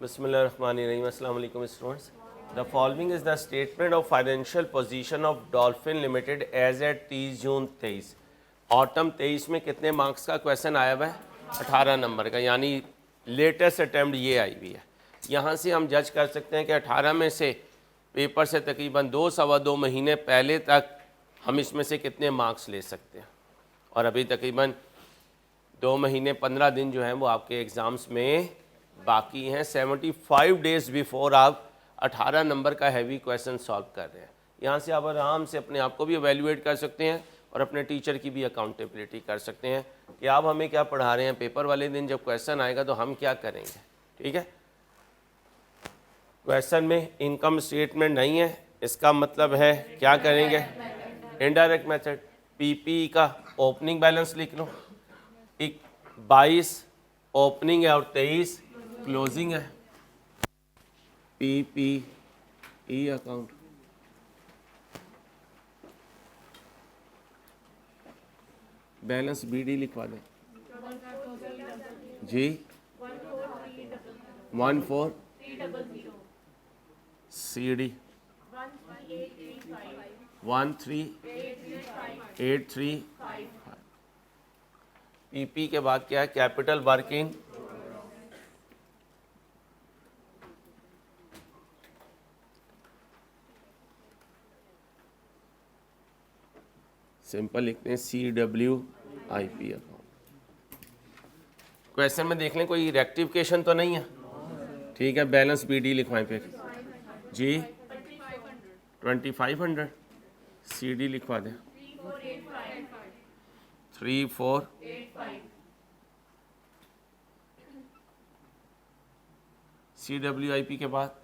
Bismillahirrahmanirrahim. Assalamu alaikum students. The following is the statement of financial position of Dolphin Limited as at 30 June 23. Autumn 23 में कितने marks का question आया हुआ है? 18 number का, यानी लेटेस्ट अटैम्प्ट ये आई हुई है। यहाँ से हम जज कर सकते हैं कि 18 में से पेपर से तकरीबन 2-2.25 महीने पहले तक हम इसमें से कितने मार्क्स ले सकते हैं, और अभी तकरीबन 2 महीने 15 दिन जो हैं वो आपके एग्ज़ाम्स में बाकी हैं। 75 डेज़ बिफोर आप 18 नंबर का हैवी क्वेश्चन सॉल्व कर रहे हैं। यहाँ से आप आराम से अपने आप को भी एवेल्युएट कर सकते हैं और अपने टीचर की भी अकाउंटेबिलिटी कर सकते हैं कि आप हमें क्या पढ़ा रहे हैं। पेपर वाले दिन जब क्वेश्चन आएगा तो हम क्या करेंगे। ठीक है, क्वेश्चन में इनकम स्टेटमेंट नहीं है, इसका मतलब है क्या करेंगे, इनडायरेक्ट मेथड। पीपी का ओपनिंग बैलेंस लिख लो, 22 ओपनिंग है और 23 क्लोजिंग है। पीपीई अकाउंट, बैलेंस बीडी लिखवा दें जी। 14 सीडी 1383। पीपी के बाद क्या है, कैपिटल वर्किंग सिंपल लिखते हैं CWIP अकाउंट। क्वेश्चन में देख लें कोई रेक्टिफिकेशन तो नहीं है। ठीक है, बैलेंस बीडी लिखवाएं फिर जी। 2500 सीडी लिखवा दें 3485। CWIP के बाद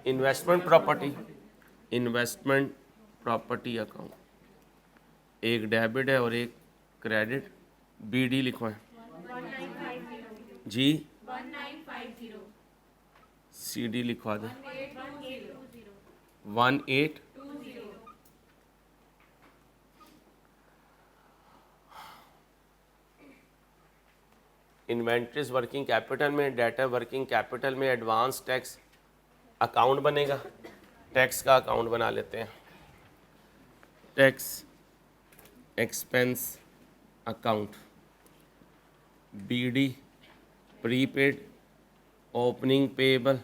इन्वेस्टमेंट प्रॉपर्टी अकाउंट, एक डेबिट है और एक क्रेडिट। बीडी लिखवाएं जी। 1950। सीडी लिखवा दें 1820। इन्वेंट्रीज वर्किंग कैपिटल में, डेटा वर्किंग कैपिटल में एडवांस टैक्स अकाउंट बनेगा। टैक्स का अकाउंट बना लेते हैं, tax expense account. BD prepaid, opening payable,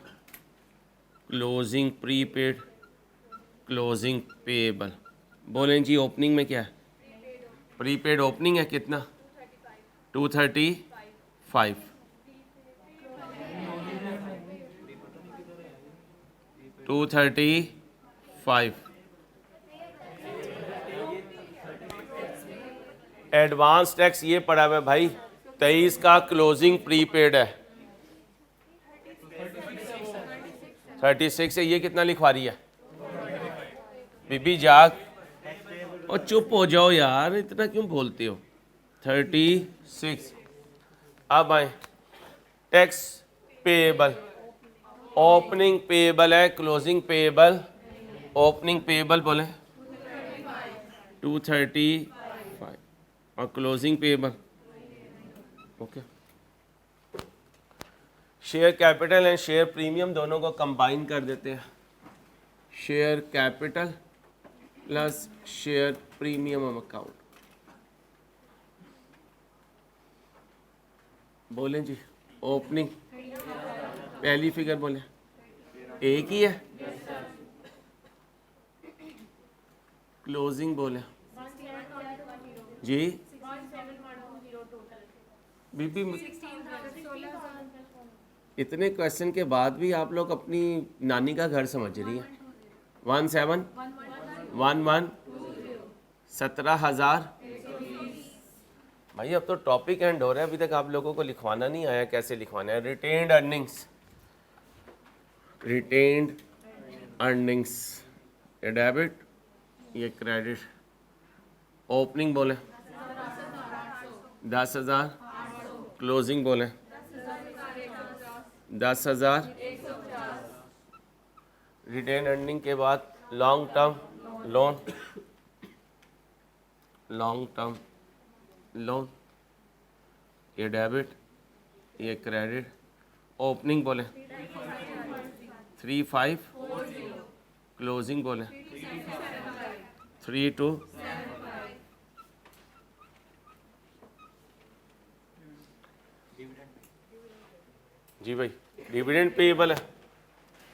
closing prepaid, closing payable. बोलें जी, ओपनिंग में क्या है, प्रीपेड ओपनिंग है कितना, 235। एडवांस टैक्स ये पड़ा हुआ है भाई, 23 का क्लोजिंग प्रीपेड है 36 है। ये कितना लिखवा रही है बीबी जाग, और चुप हो जाओ यार, इतना क्यों बोलते हो। 36। अब आए टैक्स पेएबल, ओपनिंग पेएबल है, क्लोजिंग पेएबल। ओपनिंग पेएबल बोले 235 और closing payable. Okay, share capital and share premium दोनों को कंबाइन कर देते हैं। Share capital plus share premium account. बोले जी, ओपनिंग पहली फिगर बोले एक ही है, क्लोजिंग बोले जी। बीबी इतने क्वेश्चन के बाद भी आप लोग अपनी नानी का घर समझ रही हैं। 1711 17,000। भाई अब तो टॉपिक एंड हो रहा है, अभी तक आप लोगों को लिखवाना नहीं आया कैसे लिखवाना है। रिटेन्ड अर्निंग्स, रिटेन्ड अर्निंग्स, ये डेबिट ये क्रेडिट। ओपनिंग बोले 10,000, क्लोजिंग बोले 10,000। रिटेन अर्निंग के बाद long term loan, long term loan, ये डेबिट ये क्रेडिट। ओपनिंग बोले 35, क्लोजिंग बोले 32, जी भाई डिविडेंड पेएबल है,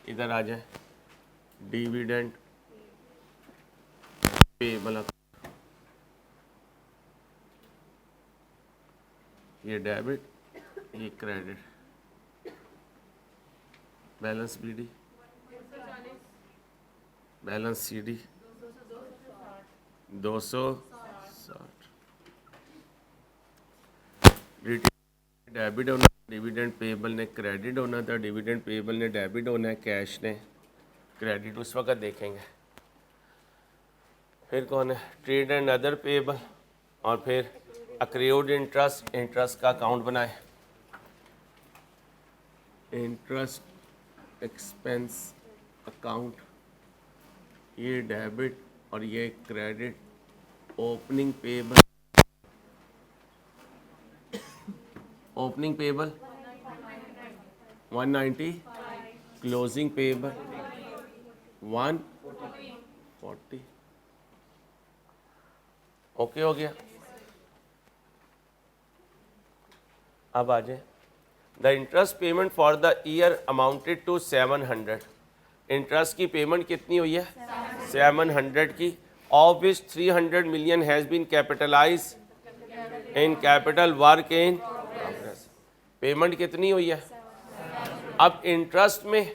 इधर आ जाए, डिविडेंड पेएबल है, ये डेबिट ये credit, balance BD, balance CD 260, debit होना, डिविडेंड पेएबल ने क्रेडिट होना था, डिविडेंड पेएबल ने डेबिट होना है, कैश ने क्रेडिट उस वक्त देखेंगे। फिर कौन है, ट्रेड एंड अदर पेएबल, और फिर अक्रूड इंटरेस्ट, इंटरेस्ट का अकाउंट बनाए, इंटरेस्ट एक्सपेंस अकाउंट, ये डेबिट और ये credit, opening payable, opening payable 190, closing payable 140, okay हो गया। अब आ जाए, the interest payment for the year amounted to 700, interest की पेमेंट कितनी हुई है 700 की, of which 300 million has been capitalise in capital work in progress, payment कितनी हुई है। अब इंटरेस्ट में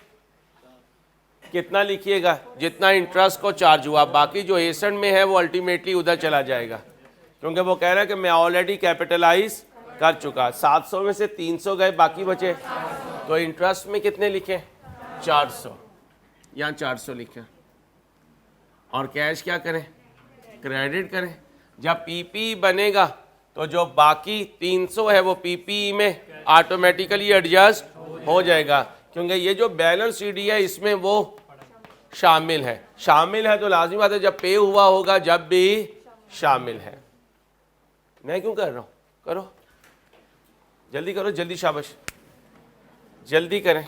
कितना लिखिएगा, जितना इंटरेस्ट को चार्ज हुआ, बाकी जो एसेट में है वो अल्टीमेटली उधर चला जाएगा, क्योंकि वो कह रहा है कि मैं ऑलरेडी कैपिटलाइज कर चुका, 700 में से 300 गए, बाकी बचे, तो इंटरेस्ट में कितने लिखे 400, यहाँ 400 लिखे, और कैश क्या करें क्रेडिट करें। जब पीपी बनेगा तो जो बाकी 300 है वो पीपी में ऑटोमेटिकली एडजस्ट हो जाएगा, क्योंकि ये जो बैलेंस शीट है इसमें वो शामिल है तो लाजिम बात है जब पे हुआ होगा जब भी शामिल है। मैं क्यों कर रहा हूँ, करो जल्दी करो, जल्दी शाबाश जल्दी करें।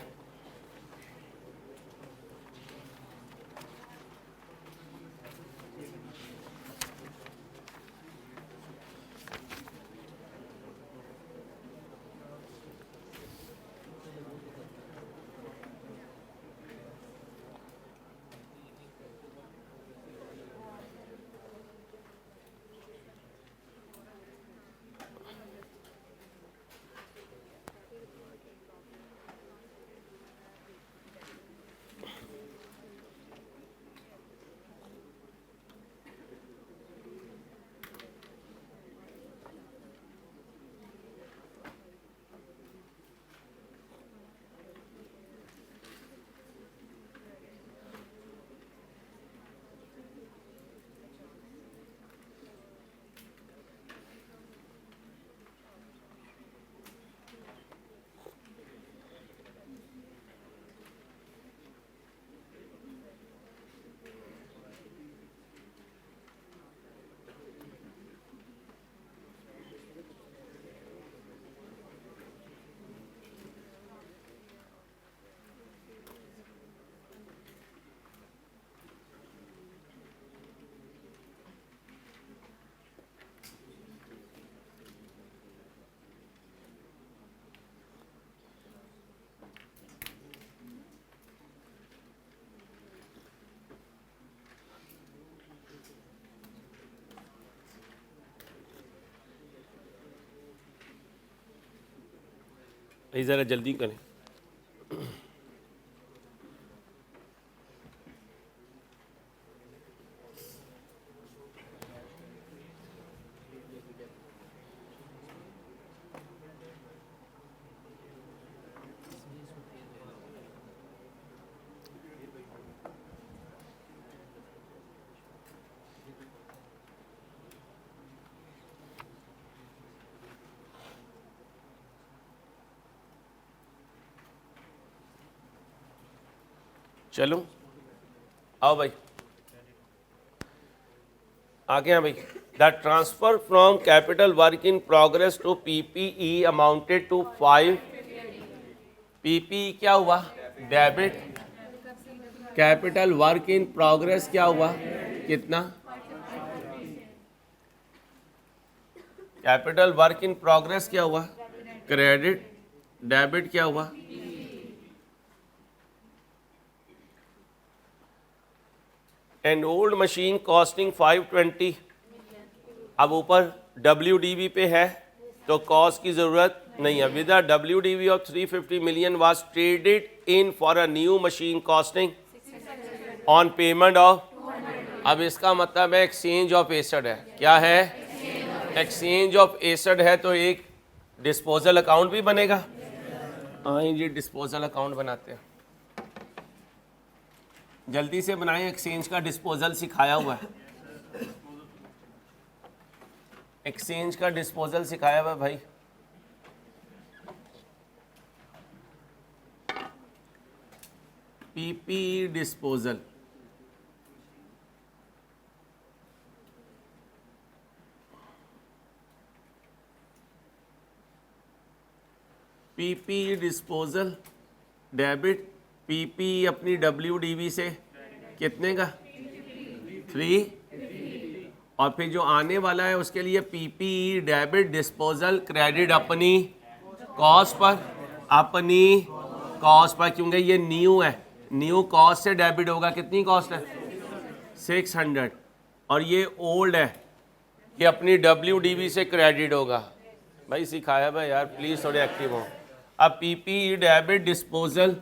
ज़रा जल्दी करें। चलो आओ भाई आगे हैं भाई। The transfer from capital work in progress to PPE amounted to 5 PP क्या हुआ, debit. Capital work in progress क्या हुआ, कितना, कैपिटल वर्क इन प्रोग्रेस क्या हुआ, क्रेडिट। डेबिट क्या हुआ, एंड ओल्ड मशीन कॉस्टिंग 520। अब ऊपर WDV पे है तो कॉस्ट की ज़रूरत नहीं है। With WDV of 350 million was traded in for a new machine costing on payment of. अब इसका मतलब है एक्सचेंज ऑफ एसेट है। क्या है, एक्सचेंज ऑफ एसेट है तो एक डिस्पोजल अकाउंट भी बनेगा। हाँ जी, डिस्पोजल अकाउंट बनाते हैं, जल्दी से बनाएं। एक्सचेंज का डिस्पोजल सिखाया हुआ है, एक्सचेंज का डिस्पोजल सिखाया हुआ है भाई। PP disposal, PP disposal debit. PP अपनी WDV से कितने का, 3। और फिर जो आने वाला है उसके लिए पीपी डेबिट डिस्पोजल क्रेडिट अपनी कॉस्ट पर, अपनी कॉस्ट पर, क्योंकि ये न्यू है, न्यू कॉस्ट से डेबिट होगा। कितनी कॉस्ट है, 600। और ये ओल्ड है, ये अपनी WDV से क्रेडिट होगा। भाई सिखाया भाई यार, प्लीज़ थोड़े एक्टिव हो। अब पीपी डेबिट डिस्पोजल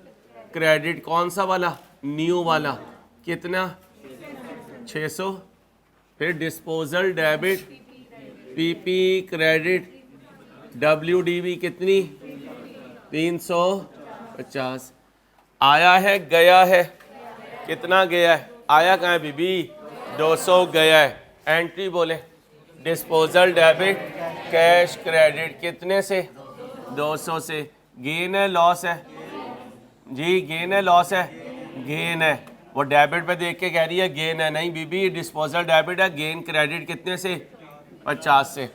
क्रेडिट कौन सा वाला, न्यू वाला, कितना, 600। फिर disposal debit PP credit WDV कितनी, 350। आया है, गया है, कितना गया है, आया कहाँ है बीबी, 200 गया है। एंट्री बोले, डिस्पोजल डेबिट कैश क्रेडिट कितने से, 200 से। गेन है लॉस है जी, गेन है लॉस है, गेन है। वो डेबिट पे देख के कह रही है गेन है, नहीं बीबी डिस्पोजल डेबिट है। गेन क्रेडिट कितने से, 50 से।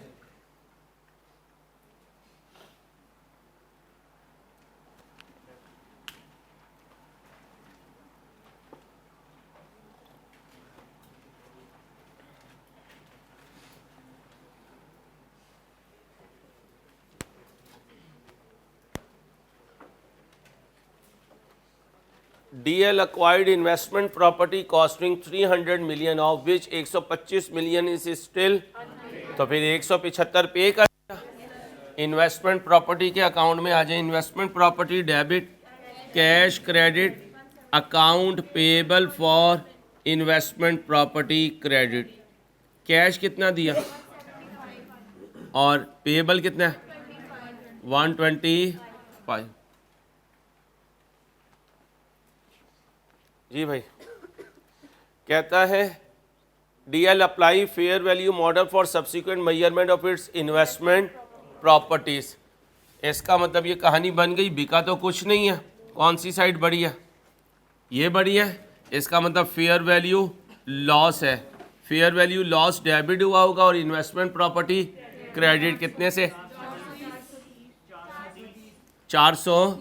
DL acquired investment property costing 300 million of which 125 million is still, तो फिर 175 पे कर। इन्वेस्टमेंट प्रॉपर्टी के अकाउंट में आ जाए। Investment property debit cash credit account payable for investment property credit. Cash कितना दिया और पेबल कितना है, 125। जी भाई, कहता है DL apply fair value model for subsequent measurement of its investment properties. इसका मतलब ये कहानी बन गई, बिका तो कुछ नहीं है। कौन सी साइड बड़ी है, ये बड़ी है। इसका मतलब फेयर वैल्यू लॉस है, फेयर वैल्यू लॉस डेबिट हुआ होगा और इन्वेस्टमेंट प्रॉपर्टी क्रेडिट कितने से, 400।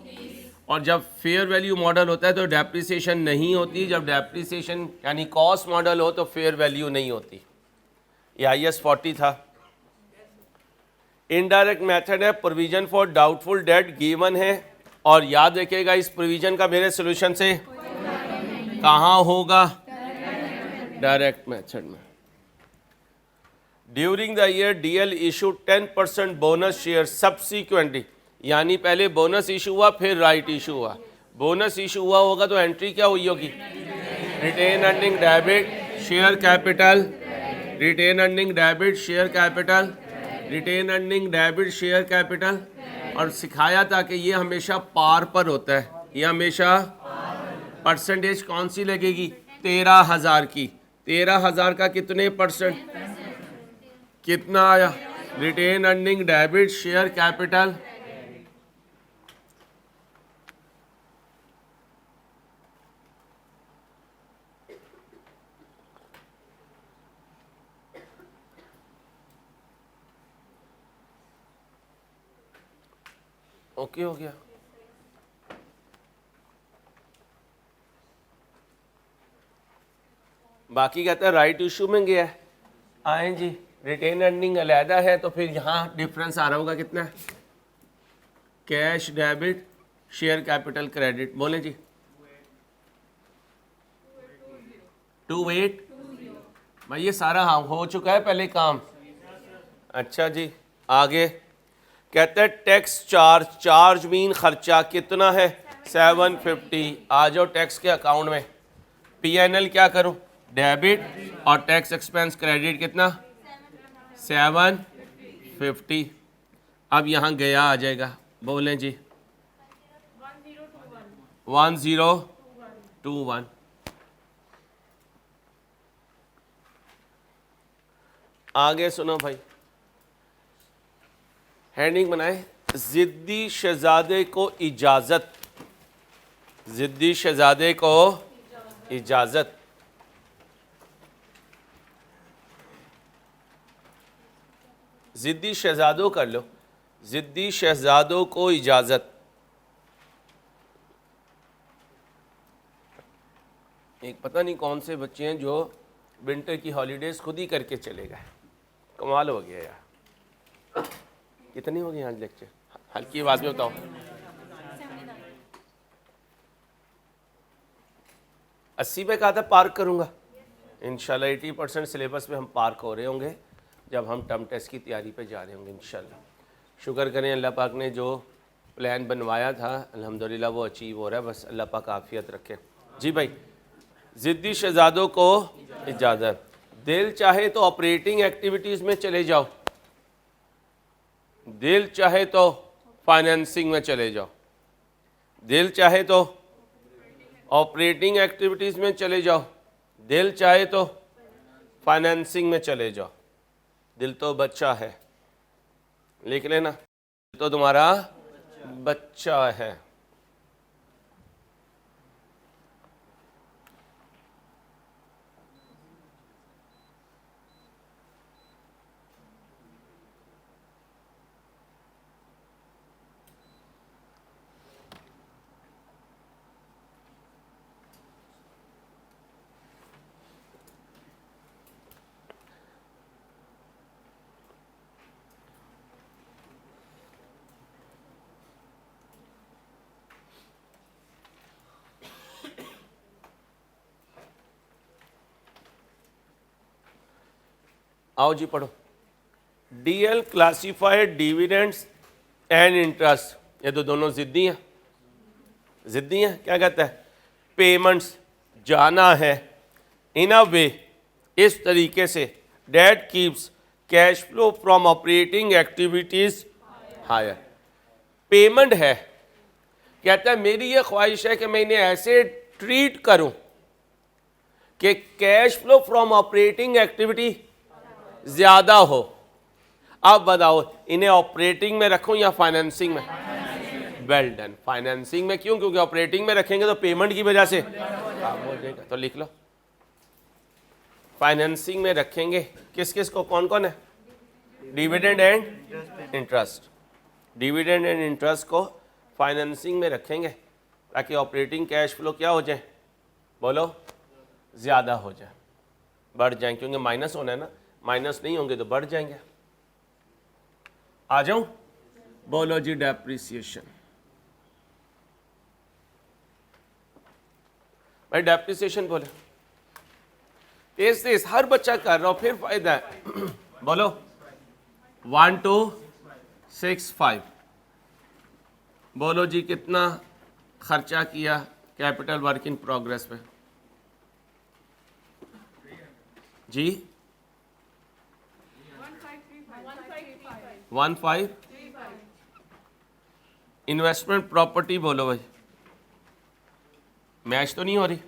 और जब फेयर वैल्यू मॉडल होता है तो डेप्रिसिएशन नहीं होती। जब डेप्रिसिएशन यानी कॉस्ट मॉडल हो तो फेयर वैल्यू नहीं होती। ये IS 40 था। इनडायरेक्ट मेथड है, provision for doubtful debt given है। और याद रखिएगा इस प्रोविजन का मेरे सोल्यूशन से कहाँ होगा, डायरेक्ट मेथड में। During the year DL issue 10% bonus share subsequently, यानी पहले बोनस इशू हुआ फिर राइट इशू हुआ। बोनस इशू हुआ होगा तो एंट्री क्या हुई होगी, retained earning debit share capital, retained earning debit share capital, retained earning debit share capital. और सिखाया था कि ये हमेशा पार पर होता है, ये हमेशा परसेंटेज कौन सी लगेगी, 13,000 की। 13,000 का कितने परसेंट, कितना आया, retained earning debit share capital. Okay हो गया। बाकी कहता है राइट इशू में गया है। आए जी, रिटेन अर्निंग अलहदा है तो फिर यहाँ डिफरेंस आ रहा होगा कितना है, cash debit share capital credit, बोले जी 28। भाई ये सारा हाँ हो चुका है पहले काम। अच्छा जी आगे कहते हैं टैक्स चार्ज मीन खर्चा कितना है 750। आ जाओ टैक्स के अकाउंट में, PNL क्या करूं, डेबिट और टैक्स एक्सपेंस क्रेडिट कितना 750। अब यहाँ गया आ जाएगा, बोलें जी 1021। आगे सुनो भाई, हेडिंग बनाए जिद्दी शहजादे को इजाजत, जिद्दी शहजादे को इजाजत। जिद्दी शहजादों कर लो, जिद्दी शहजादों को इजाजत। एक पता नहीं कौन से बच्चे हैं जो विंटर की हॉलीडेज खुद ही करके चले गए, कमाल हो गया यार। कितनी हो गई आज लेक्चर, हल्की आवाज में बताओ। 80 पे कहा था पार्क करूंगा, इंशाल्लाह 80% सिलेबस में हम पार्क हो रहे होंगे जब हम टर्म टेस्ट की तैयारी पे जा रहे होंगे इंशाल्लाह। शुक्र करें अल्लाह पाक ने जो प्लान बनवाया था अल्हम्दुलिल्लाह वो अचीव हो रहा है, बस अल्लाह पाक आफियत रखे। जी भाई, ज़िद्दी शहजादों को इजाज़त। दिल चाहे तो ऑपरेटिंग एक्टिविटीज़ में चले जाओ, दिल चाहे तो फाइनेंसिंग में चले जाओ, दिल चाहे तो ऑपरेटिंग एक्टिविटीज़ में चले जाओ, दिल चाहे तो फाइनेंसिंग में चले जाओ। दिल तो बच्चा है, लिख लेना, दिल तो तुम्हारा बच्चा है। आओ जी पढ़ो। DL classified dividends and interest, ये तो दोनों ज़िद्दी हैं, ज़िद्दी हैं। क्या कहता है, पेमेंट्स जाना है इन अ वे, इस तरीके से debt keeps cash flow from operating activities higher. Payment है, कहता है मेरी ये ख्वाहिश है कि मैं इन्हें ऐसे ट्रीट करूं कि cash flow from operating activity ज़्यादा हो। अब बताओ इन्हें ऑपरेटिंग में रखूं या फाइनेंसिंग में? वेल डन, फाइनेंसिंग में। क्यों? क्योंकि ऑपरेटिंग में रखेंगे तो पेमेंट की वजह से काम हो जाएगा, तो लिख लो फाइनेंसिंग में रखेंगे। किस किस को, कौन कौन है? Dividend and interest. Dividend and interest को फाइनेंसिंग में रखेंगे ताकि ऑपरेटिंग कैश फ्लो क्या हो जाए, बोलो, ज़्यादा हो जाए, बढ़ जाए, क्योंकि माइनस होना है ना, माइनस नहीं होंगे तो बढ़ जाएंगे। आ जाऊं, बोलो जी डेप्रिसिएशन। भाई डेप्रिसिएशन बोले, तेज तेज, हर बच्चा कर रहा हो फिर फायदा है। बोलो 1265। बोलो जी कितना खर्चा किया कैपिटल वर्क इन प्रोग्रेस पे जी? 1535। इन्वेस्टमेंट प्रॉपर्टी बोलो भाई, मैच तो नहीं हो रही।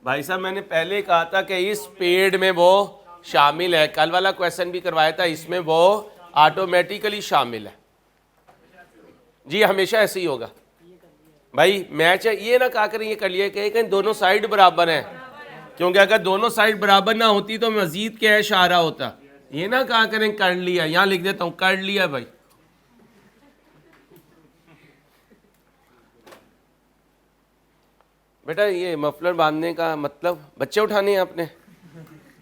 भाई साहब मैंने पहले कहा था कि इस पेड में वो शामिल है, कल वाला क्वेश्चन भी करवाया था, इसमें वो ऑटोमेटिकली शामिल है जी, हमेशा ऐसे ही होगा भाई। मैच है, ये ना कहा करें ये कर लिया, कहीं दोनों साइड बराबर हैं, क्योंकि अगर दोनों साइड बराबर ना होती तो मजीद कैश आ रहा होता। ये ना कहा करें कर लिया, यहां लिख देता हूं कर लिया भाई। बेटा ये मफलर बांधने का मतलब बच्चे उठाने हैं आपने?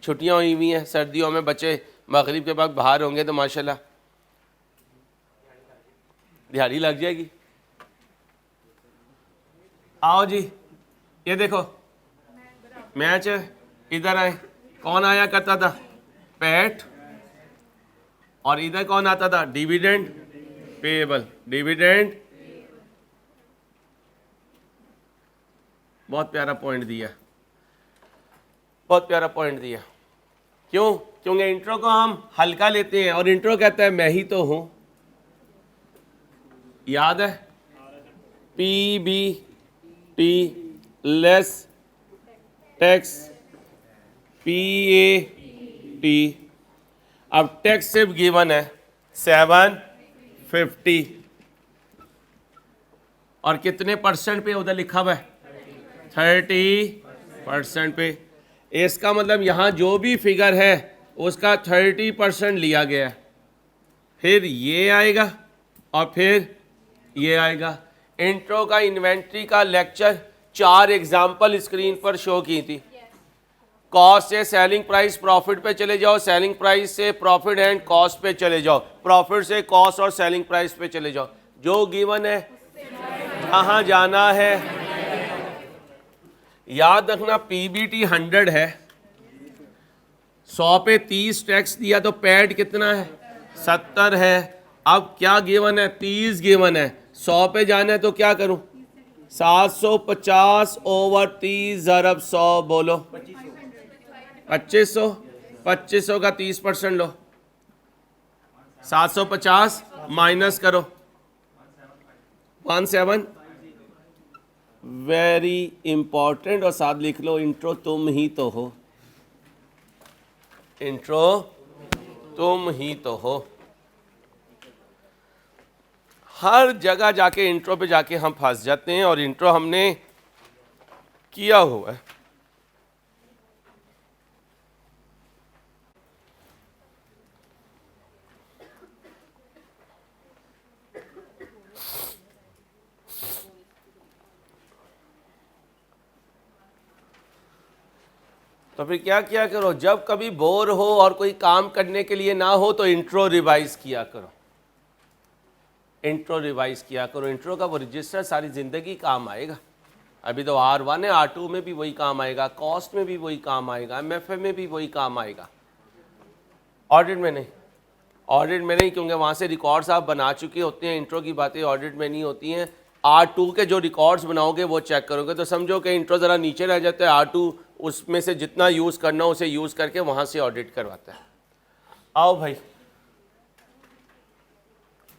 छुट्टियां हुई हुई हैं, सर्दियों में बच्चे मगरिब के बाद बाहर होंगे तो माशाल्लाह दिहाड़ी लग जाएगी। आओ जी, ये देखो मैच इधर आए, कौन आया करता था? पैट। और इधर कौन आता था? Dividend payable. डिविडेंड, बहुत प्यारा पॉइंट दिया, बहुत प्यारा पॉइंट दिया। क्यों? क्योंकि इंट्रो को हम हल्का लेते हैं और इंट्रो कहता है मैं ही तो हूं। याद है? PBT less tax PAT। अब टैक्स सिर्फ गिवन है 750 और कितने परसेंट पे उधर लिखा हुआ है? 30% पे। इसका मतलब यहां जो भी फिगर है उसका 30% लिया गया है। फिर ये आएगा और फिर ये आएगा। इंट्रो का इन्वेंट्री का लेक्चर 4 एग्जाम्पल स्क्रीन पर शो की थी। कॉस्ट से सेलिंग प्राइस प्रॉफिट पे चले जाओ, सेलिंग प्राइस से प्रॉफिट एंड कॉस्ट पे चले जाओ, प्रॉफिट से कॉस्ट और सेलिंग प्राइस पे चले जाओ। जो गिवन है जहां जाना है। याद रखना PBT 100 है, 100 पे 30 टैक्स दिया तो पैड कितना है? 70 है। अब क्या गिवन है? 30 गिवन है। 100 पे जाना है तो क्या करूं? 750 ओवर 30 ज़रब 100 बोलो 2500। 2500 का 30% लो, 750 माइनस करो 17। वेरी इंपॉर्टेंट, और साथ लिख लो इंट्रो तुम ही तो हो। इंट्रो तुम ही तो हो। हर जगह जाके इंट्रो पे जाके हम फंस जाते हैं और इंट्रो हमने किया हुआ है। तो फिर क्या किया करो, जब कभी बोर हो और कोई काम करने के लिए ना हो तो इंट्रो रिवाइज किया करो। इंट्रो रिवाइज किया करो। इंट्रो का वो रजिस्टर सारी ज़िंदगी काम आएगा। अभी तो R1 है, R2 में भी वही काम आएगा, कॉस्ट में भी वही काम आएगा, MFA में भी वही काम आएगा। ऑडिट में नहीं, ऑडिट में नहीं, क्योंकि वहाँ से रिकॉर्ड्स आप बना चुके होते हैं। इंट्रो की बातें ऑडिट में नहीं होती हैं। R2 के जो रिकॉर्ड्स बनाओगे वो चेक करोगे तो समझो कि इंट्रो ज़रा नीचे रह जाता है। R2 उसमें से जितना यूज़ करना उसे यूज़ करके वहाँ से ऑडिट करवाता है। आओ भाई,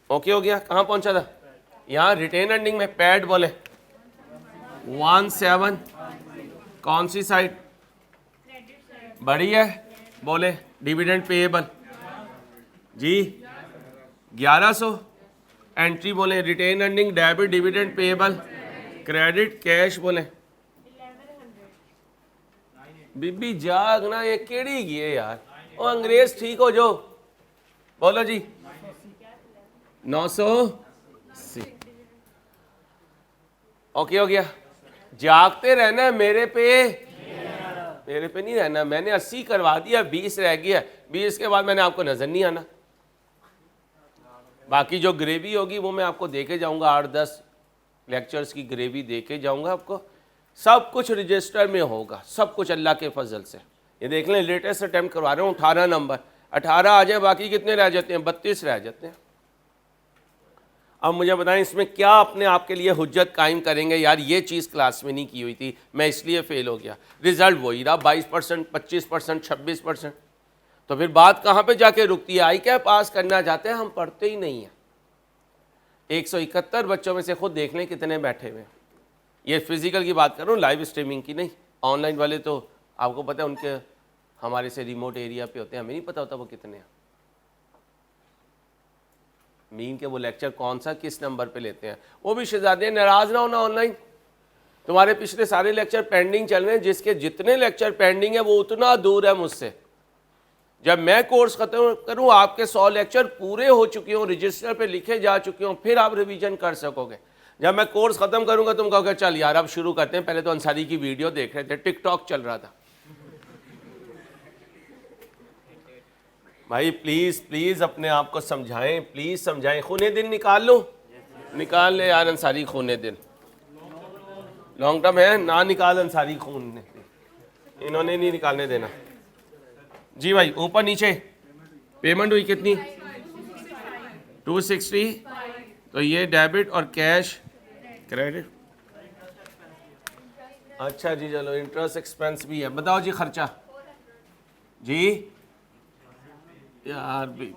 ओके हो गया? कहाँ पहुँचा था? यहाँ रिटेन अर्निंग में पैड बोले 17। कौन सी साइड बड़ी है? बोले डिविडेंड पेएबल जी 1100। एंट्री बोले retained earning debit dividend payable credit cash बोले बीबी जागना ये केड़ी गई है यार। ओ अंग्रेज ठीक हो जो बोलो जी 980। ओके हो गया? जागते रहना है मेरे पे नहीं रहना। मैंने 80 करवा दिया, 20 रह गया। 20 के बाद मैंने आपको नजर नहीं आना। बाकी जो ग्रेवी होगी वो मैं आपको देके जाऊंगा। 8-10 लेक्चर्स की ग्रेवी देके जाऊंगा आपको। सब कुछ रजिस्टर में होगा, सब कुछ अल्लाह के फजल से। ये देख लें, लेटेस्ट अटैम्प्ट करवा रहा हूँ 18 नंबर। 18 आ जाए, बाकी कितने रह जाते हैं? 32 रह जाते हैं। अब मुझे बताएं इसमें क्या अपने आप के लिए हुज्जत कायम करेंगे? यार ये चीज़ क्लास में नहीं की हुई थी, मैं इसलिए फेल हो गया। रिजल्ट वही रहा 22%, 25%, 26%। तो फिर बात कहाँ पे जाके रुकती है? आई क्या पास करना चाहते हैं, हम पढ़ते ही नहीं हैं। 171 बच्चों में से खुद देख लें कितने बैठे हुए। ये फिजिकल की बात कर रहा हूँ, लाइव स्ट्रीमिंग की नहीं। ऑनलाइन वाले तो आपको पता है उनके हमारे से रिमोट एरिया पे होते हैं, हमें नहीं पता होता वो कितने हैं। मीन के वो लेक्चर कौन सा किस नंबर पे लेते हैं। वो भी शहजादे नाराज ना होना, ऑनलाइन तुम्हारे पिछले सारे लेक्चर पेंडिंग चल रहे हैं। जिसके जितने लेक्चर पेंडिंग है वो उतना दूर है मुझसे। जब मैं कोर्स खत्म करूं आपके 100 लेक्चर पूरे हो चुके हों, रजिस्टर पे लिखे जा चुके हों, फिर आप रिवीजन कर सकोगे। जब मैं कोर्स ख़त्म करूंगा तुम कहोगे चल यार अब शुरू करते हैं, पहले तो अंसारी की वीडियो देख रहे थे, टिकटॉक चल रहा था। भाई प्लीज़ प्लीज़ अपने आप को समझाएं, प्लीज़ समझाएं। खूने दिन निकाल लो, निकाल ले यार अंसारी खूने दिन, लॉन्ग टर्म है ना, निकाल अंसारी खून, इन्होंने नहीं निकालने देना। जी भाई ऊपर नीचे पेमेंट हुई कितनी? 260। तो ये डेबिट और कैश क्रेडिट। अच्छा जी चलो, इंटरेस्ट एक्सपेंस भी है। बताओ जी खर्चा जी यार भी।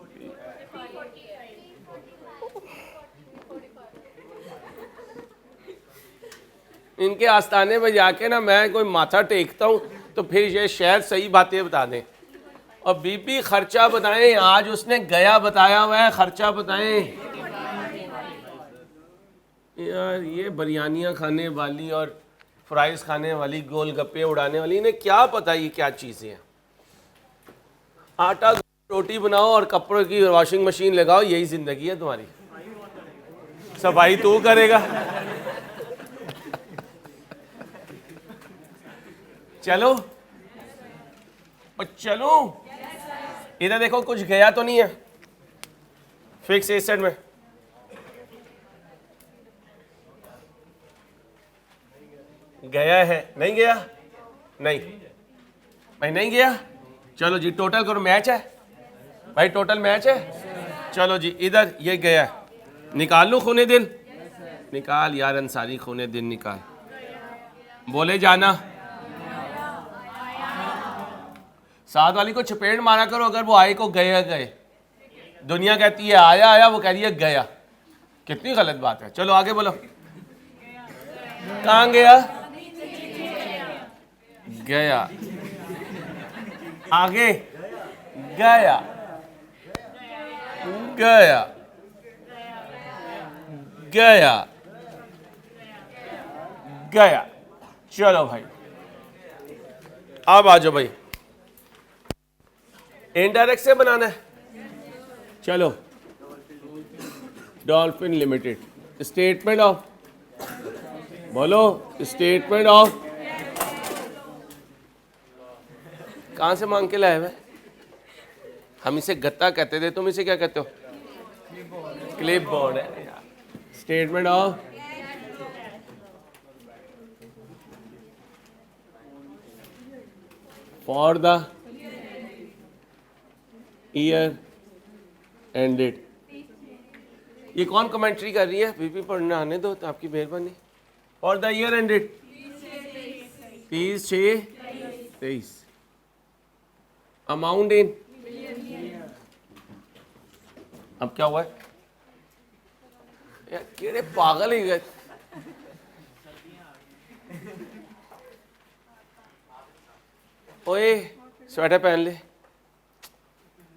इनके आस्थाने पर जाके ना मैं कोई माथा टेकता हूँ तो फिर ये शायद सही बातें बता दें। और बीबी खर्चा बताएं, आज उसने गया बताया हुआ है, खर्चा बताएं। यार ये बिरयानियाँ खाने वाली और फ्राइज खाने वाली, गोलगप्पे उड़ाने वाली, इन्हें क्या पता ये क्या चीज़ें हैं। आटा रोटी बनाओ और कपड़ों की वॉशिंग मशीन लगाओ, यही जिंदगी है तुम्हारी। सफाई तू करेगा। चलो और चलो इधर देखो, कुछ गया तो नहीं है फिक्स एसेट में? गया है? नहीं गया? नहीं भाई नहीं गया। चलो जी टोटल करो, मैच है भाई, टोटल मैच है। चलो जी इधर ये गया, निकाल लो खूने दिन, निकाल यार अंसारी खूने दिन निकाल, बोले जाना। साथ वाली को चपेट मारा करो अगर वो आए को गया गए। दुनिया कहती है आया आया, वो कह रही है गया, कितनी गलत बात है। चलो आगे बोलो, कहाँ गया? गया। आगे गया, गया, गया, गया। चलो भाई अब आ जाओ भाई, इनडायरेक्ट से बनाना है। चलो डॉल्फिन लिमिटेड स्टेटमेंट ऑफ, बोलो स्टेटमेंट ऑफ, कहां से मांग के लाए हुए? हम इसे गत्ता कहते थे, तुम इसे क्या कहते हो? क्लिप बोर्ड है। Statement of for the year ended. ये कौन कमेंट्री कर रही है? बीपी पढ़ने आने दो तो आपकी मेहरबानी। For the year ended 30/6/23। Amount in, अब क्या हुआ है यार, केड़े पागल ही गए। ओए स्वेटर पहन ले,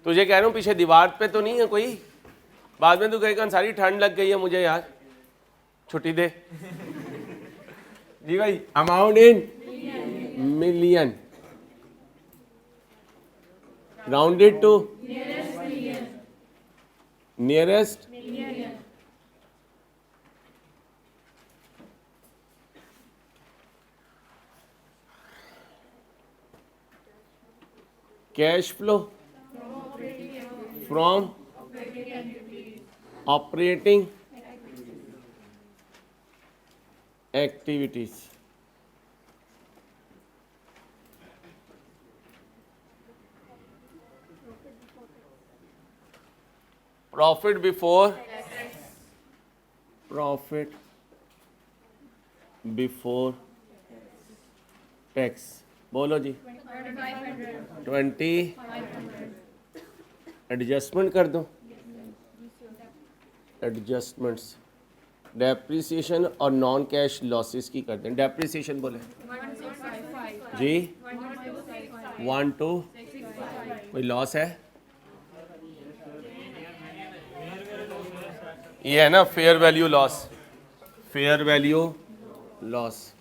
तुझे कह रहा हूँ पीछे दीवार पे तो नहीं है कोई, बाद में तू कहेगा सारी ठंड लग गई है मुझे यार, छुट्टी दे। जी भाई amount in million, rounded to nearest cash flow from operating activities. Profit before, profit before tax, बोलो जी 20। एडजस्टमेंट कर दो, एडजस्टमेंट्स डेप्रिसिएशन और नॉन कैश लॉसेस की कर दें। डेप्रिसिएशन बोले जी 1 2, कोई लॉस है? ये है ना fair value loss, fair value loss,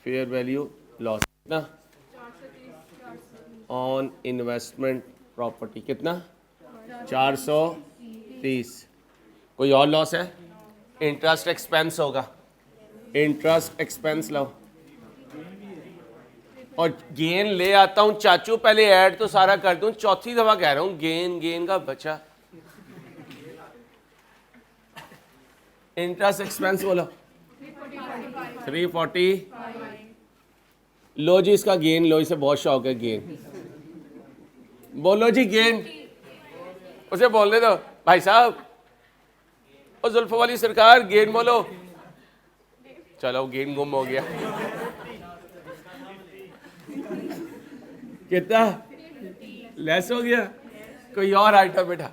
fair value loss कितना ऑन इन्वेस्टमेंट प्रॉपर्टी, कितना 430। कोई और लॉस है? इंटरेस्ट एक्सपेंस होगा, इंटरेस्ट एक्सपेंस लो और गेन ले आता हूं चाचू, पहले ऐड तो सारा कर दूं, चौथी दफा कह रहा हूं गेन गेन का बचा। इंटरेस्ट एक्सपेंस बोलो 340। लो जी इसका गेन लो, इसे बहुत शौक है गेन, बोलो जी गेन, उसे बोलने दो भाई साहब, और जुल्फो वाली सरकार गेन बोलो। चलो गेन गुम हो गया, कितना लेस हो गया, कोई और आइटम बेटा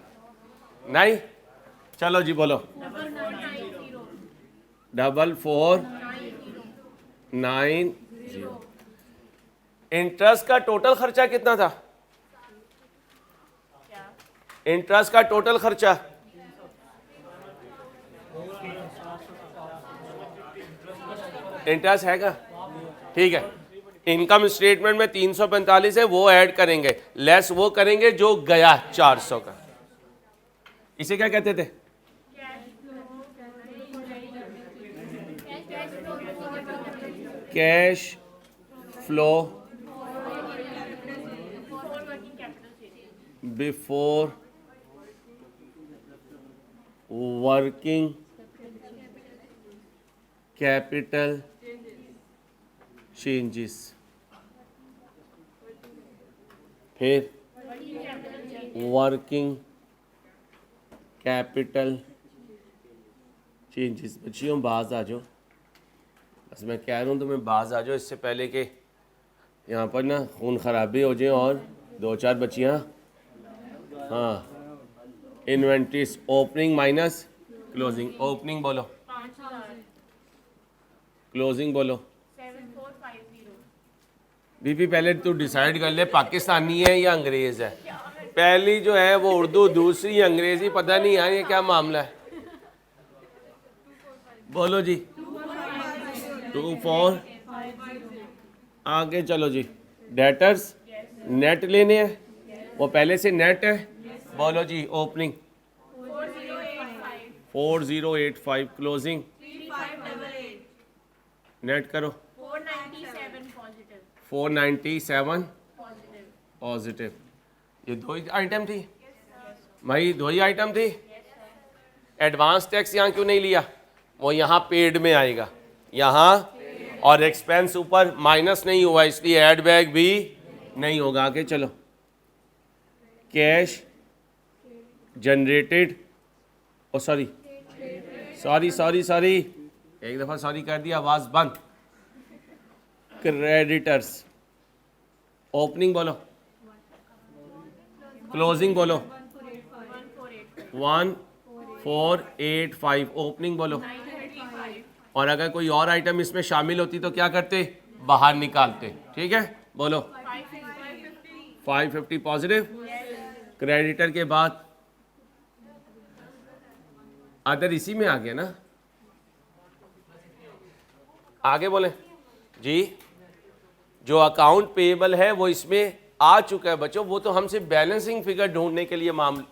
नहीं। चलो जी बोलो 4490। इंटरेस्ट का टोटल खर्चा कितना था? इंटरेस्ट का टोटल खर्चा इंटरेस्ट है क्या? ठीक है, इनकम स्टेटमेंट में 345 है, वो ऐड करेंगे, लेस वो करेंगे जो गया 400 का। इसे क्या कहते थे? Cash flow before working capital changes. फिर वर्किंग कैपिटल चेंजेस। बच्चियों बाज आ जाओ, बस मैं कह रहा हूँ तुम्हें बाज आ जाओ, इससे पहले कि यहाँ पर ना खून खराबी हो जाए और दो चार बच्चियाँ। हाँ, inventories opening minus closing. Opening बोलो, क्लोजिंग बोलो। बीबी पहले तू डिसाइड कर ले पाकिस्तानी है या अंग्रेज है। पहली जो है वो उर्दू, दूसरी अंग्रेजी, पता नहीं है ये क्या मामला है। बोलो जी 24। आगे चलो जी, डेटर्स नेट लेने हैं, वो पहले से नेट है। बोलो जी ओपनिंग 4085, क्लोजिंग नेट करो 497 पॉजिटिव। ये दो ही आइटम थी भाई, दो ही आइटम थी। एडवांस टैक्स यहाँ क्यों नहीं लिया? वो यहाँ पेड में आएगा यहाँ, और एक्सपेंस ऊपर माइनस नहीं हुआ इसलिए ऐड बैक भी नहीं होगा। आगे चलो, कैश जनरेटेड, ओ सॉरी सॉरी सॉरी सॉरी, एक दफ़ा सॉरी कर दिया, आवाज़ बंद। क्रेडिटर्स ओपनिंग बोलो, क्लोजिंग बोलो 1485, ओपनिंग बोलो। और अगर कोई और आइटम इसमें शामिल होती तो क्या करते? बाहर निकालते। ठीक है, बोलो 550 पॉजिटिव। क्रेडिटर के बाद अदर इसी में आ गया ना। आगे बोले जी, जो अकाउंट पेएबल है वो इसमें आ चुका है बच्चों, वो तो हमसे बैलेंसिंग फिगर ढूंढने के लिए मामला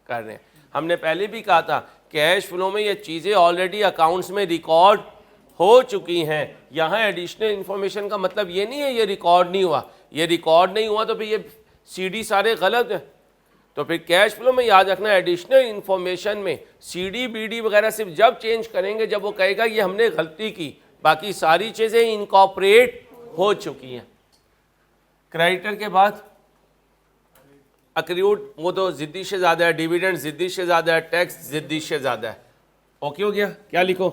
कर रहे हैं। हमने पहले भी कहा था कैश फ्लो में ये चीज़ें ऑलरेडी अकाउंट्स में रिकॉर्ड हो चुकी हैं। यहाँ एडिशनल इन्फॉर्मेशन का मतलब ये नहीं है ये रिकॉर्ड नहीं हुआ। ये रिकॉर्ड नहीं हुआ तो फिर ये सीडी सारे गलत हैं। तो फिर कैश फ्लो में याद रखना, एडिशनल इन्फॉर्मेशन में सीडी बीडी वगैरह सिर्फ जब चेंज करेंगे जब वो कहेगा ये हमने गलती की, बाकी सारी चीज़ें इनकॉर्पोरेट हो चुकी हैं। क्रेडिटर के बाद अक्रूड, वो तो जिद्दी से ज़्यादा है, डिविडेंड जिद्दी से ज़्यादा है, टैक्स जिद्दी से ज़्यादा है। ओके हो गया? क्या लिखो?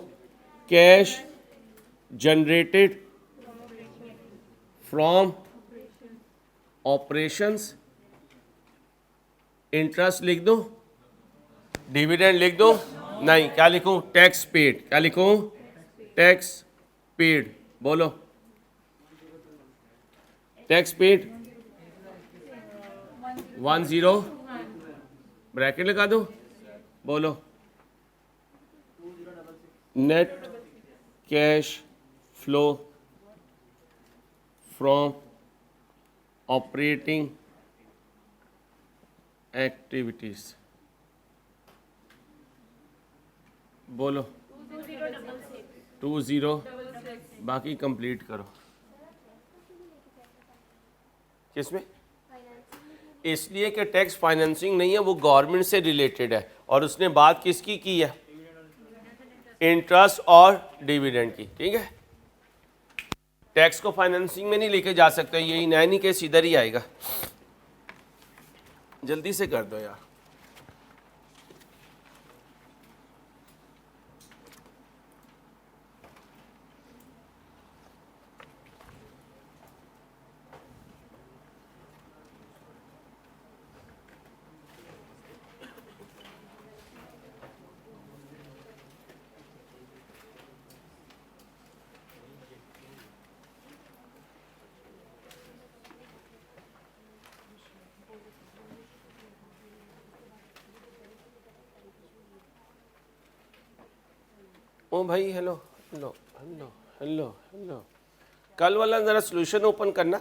Cash generated from operations, interest लिख दो, डिविडेंड लिख दो, नहीं क्या लिखूं? Tax paid. क्या लिखूं? Tax paid. बोलो टैक्स पेड 10 ब्रैकेट लगा दो। बोलो net cash flow from operating activities. बोलो 20, बाकी कंप्लीट करो। किसमें? इसलिए कि टैक्स फाइनेंसिंग नहीं है, वो गवर्नमेंट से रिलेटेड है। और उसने बात किसकी की है? इंटरेस्ट और डिविडेंड की। ठीक है, टैक्स को फाइनेंसिंग में नहीं लेके जा सकते, यही नैनी केस इधर ही आएगा। जल्दी से कर दो यार। ओ भाई, hello hello hello hello hello, कल वाला ज़रा सोल्यूशन ओपन करना।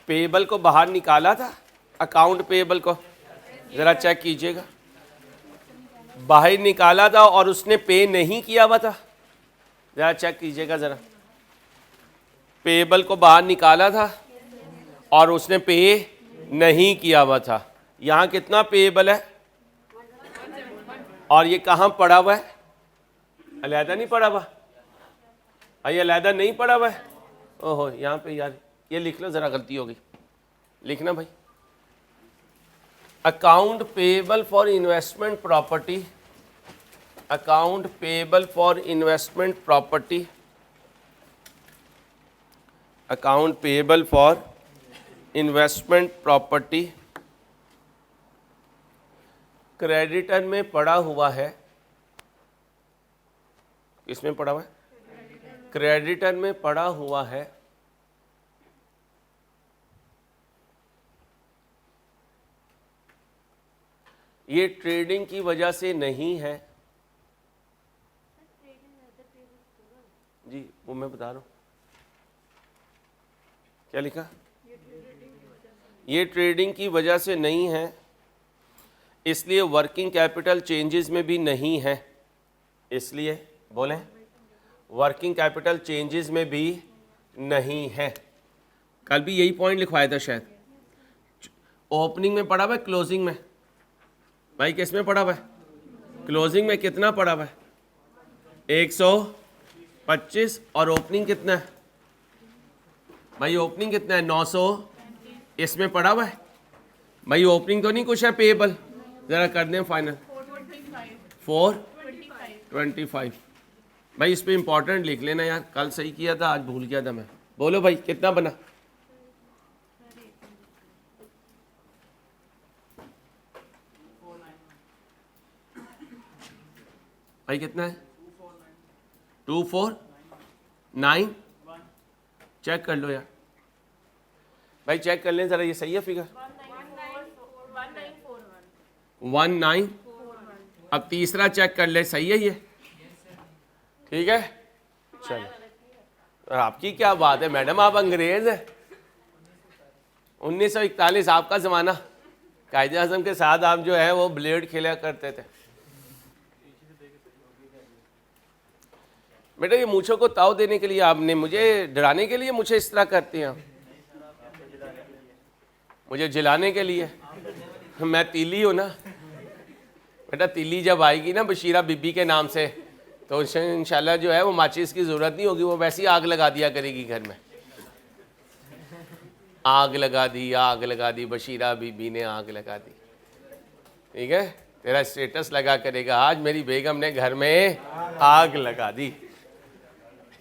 पेएबल को बाहर निकाला था, अकाउंट पेएबल को ज़रा चेक कीजिएगा। बाहर निकाला था और उसने पे नहीं किया हुआ था, ज़रा चेक कीजिएगा ज़रा। पेएबल को बाहर निकाला था और उसने पे नहीं किया हुआ था। यहाँ कितना पेएबल है और ये कहाँ पड़ा हुआ है? अलहदा नहीं पड़ा हुआ, ये अलहदा नहीं पड़ा हुआ है। ओहो, यहाँ पे यार ये लिख लो, ज़रा गलती होगी, लिखना भाई। Account payable for investment property, account payable for investment property, account payable for investment property creditor में पड़ा हुआ है। इसमें पड़ा हुआ है, क्रेडिटर में पड़ा हुआ है। ये ट्रेडिंग की वजह से नहीं है जी, वो मैं बता रहा हूं। क्या लिखा? ये ट्रेडिंग की वजह से नहीं है, इसलिए वर्किंग कैपिटल चेंजेस में भी नहीं है। इसलिए बोलें, वर्किंग कैपिटल चेंजेस में भी नहीं है। कल भी यही पॉइंट लिखवाया था शायद। ओपनिंग में पड़ा हुआ है, क्लोजिंग में भाई किस में पड़ा हुआ है? क्लोजिंग में कितना पड़ा हुआ है? 125। और ओपनिंग कितना है भाई? ओपनिंग कितना है? 900। इसमें पड़ा हुआ है भाई। ओपनिंग तो नहीं कुछ है पेएबल, ज़रा कर दें फाइनल। 425 भाई। इस पे इंपॉर्टेंट लिख लेना यार, कल सही किया था, आज भूल गया था मैं। बोलो भाई कितना बना? भाई कितना है? 249। चेक कर लो यार भाई, चेक कर लें ज़रा, ये सही है फिगर? 19। अब तीसरा चेक कर ले, सही है ये? ठीक है, चलो। आपकी क्या बात है मैडम, आप अंग्रेज हैं। 1941 आपका ज़माना, कायदे आज़म के साथ आप जो है वो ब्लेड खेला करते थे। बेटा ये मूछों को ताव देने के लिए आपने, मुझे डराने के लिए मुझे इस तरह करते हैं, मुझे जिलाने के लिए। मैं तीली हूँ ना बेटा, तीली जब आएगी ना बशीरा बीबी के नाम से, तो इंशाल्लाह जो है वो माचिस की ज़रूरत नहीं होगी, वो वैसे ही आग लगा दिया करेगी घर में। आग लगा दी, आग लगा दी, बशीरा बीबी ने आग लगा दी। ठीक है, तेरा स्टेटस लगा करेगा, आज मेरी बेगम ने घर में आग लगा दी।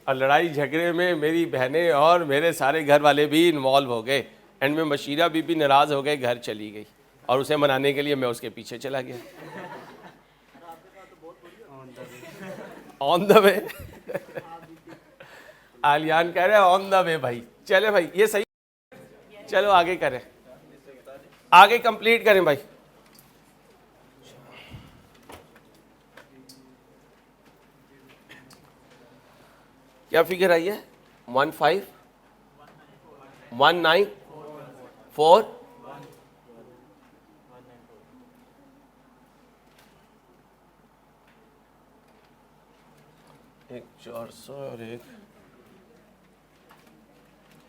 और लड़ाई झगड़े में मेरी बहनें और मेरे सारे घर वाले भी इन्वॉल्व हो गए। एंड में बशीरा बीबी नाराज़ हो गए, घर चली गई, और उसे मनाने के लिए मैं उसके पीछे चला गया। On the way. आलियान कह रहे हैं ऑन द वे भाई। चले भाई, ये सही। चलो आगे करें, आगे कंप्लीट करें भाई। क्या फिगर आई है? 15194। एक 400 और एक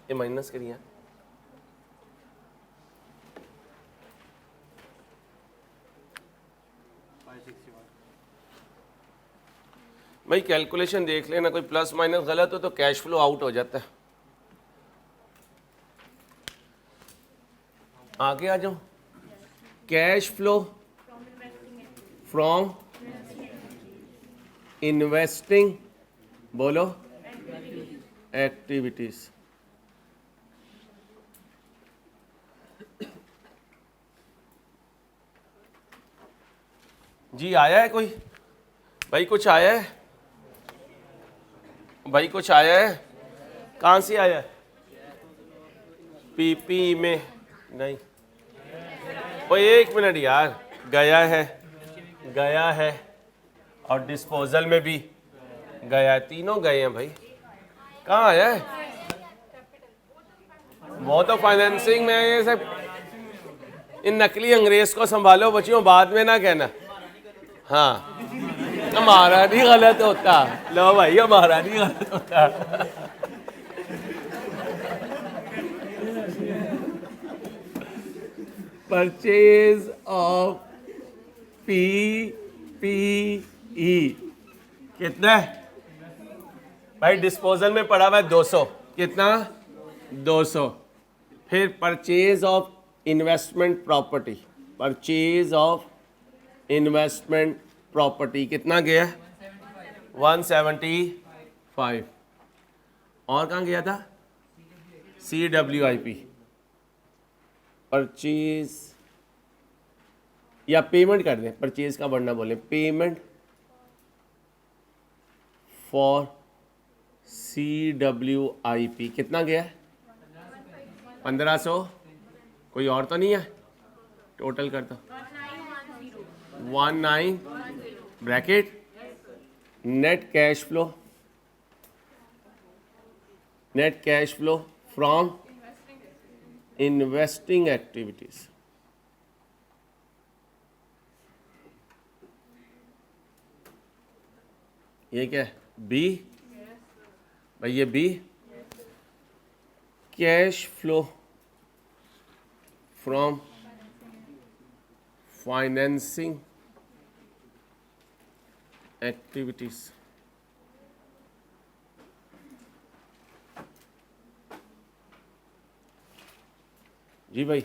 ये माइनस करिए। भाई कैलकुलेशन देख लेना, कोई प्लस माइनस गलत हो तो कैश फ्लो आउट हो जाता है। आगे आ जाओ। कैश फ्लो फ्रॉम इन्वेस्टिंग, बोलो, एक्टिविटीज। जी आया है कोई? भाई कुछ आया है? भाई कुछ आया है? कहाँ से आया है? पीपी में नहीं। वो एक मिनट यार, गया है और डिस्पोजल में भी गया है, तीनों गए हैं भाई। कहाँ आया है? वो तो फाइनेंसिंग में ये सब। इन नकली अंग्रेज को संभालो बच्चियों, बाद में ना कहना। हाँ हमारा नहीं गलत होता, लो भाई हमारा नहीं गलत होता। परचेज ऑफ PPE कितना है भाई? डिस्पोजल में पड़ा हुआ है 200। कितना? 200। फिर purchase of investment property, purchase of investment property कितना गया? 175। और कहाँ गया था? CWIP। परचेज या पेमेंट कर दें, परचेज का बढ़ना बोले, पेमेंट फॉर CWIP कितना गया? 1500। कोई और तो नहीं है? टोटल कर दो। 19 bracket net cash flow from investing activities. ये क्या है? बी। भाई ये B. Cash flow from financing activities. जी भाई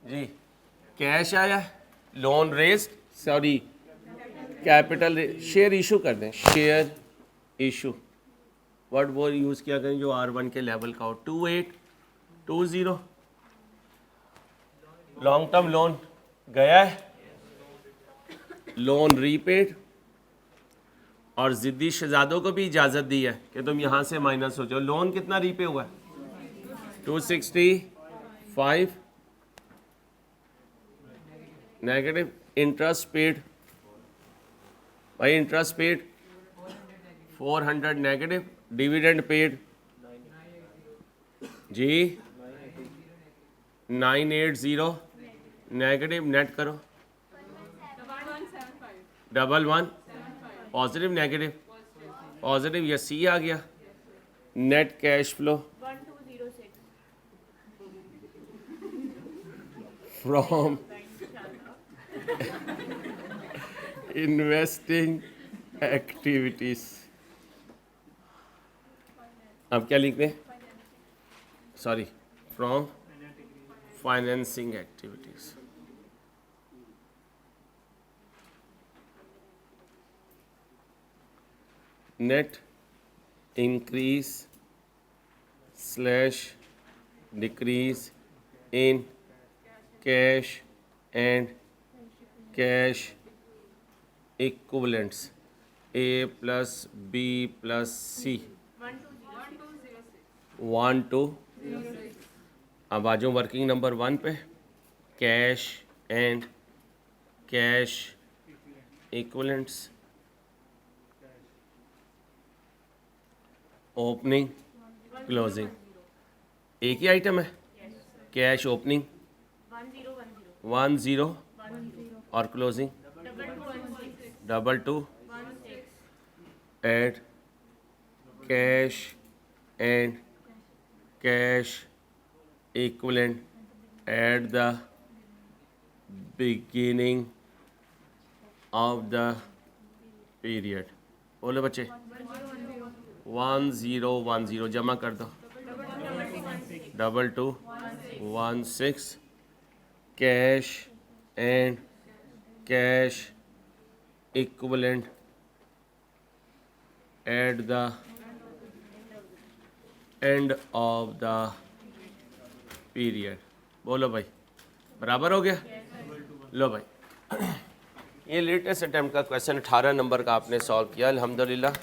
जी, कैश आया, loan raised, sorry capital, share issue कर दें, शेयर इशू। वर्ड वो यूज़ किया करें जो R1 के लेवल का हो। 2820। लॉन्ग टर्म लोन गया है, लोन रीपेड, और ज़िद्दी शहजादों को भी इजाज़त दी है कि तुम यहाँ से माइनस हो जाओ। लोन कितना रीपे हुआ है? 265 नेगेटिव। इंटरेस्ट पेड, भाई interest paid 400 negative. Dividend paid जी 980 नेगेटिव। नेट करो 11 पॉजिटिव नेगेटिव पॉजिटिव, या सी आ गया। Net cash flow from investing activities. अब क्या लिख दें? Sorry, from financing activities. Net increase / decrease in cash and cash equivalents A + B + C 1206। अब आ जाओ वर्किंग नंबर 1 पे। Cash and cash equivalents, opening closing एक ही आइटम है। कैश ओपनिंग 10 और closing 22 at cash and cash equivalent at the beginning of the period. बोलो बच्चे। 1010 जमा कर दो। 2216 cash and cash equivalent at the end of the period. बोलो भाई, बराबर हो गया। लो भाई, ये लेटेस्ट अटेम्प्ट का क्वेश्चन 18 नंबर का आपने सॉल्व किया, अल्हम्दुलिल्लाह।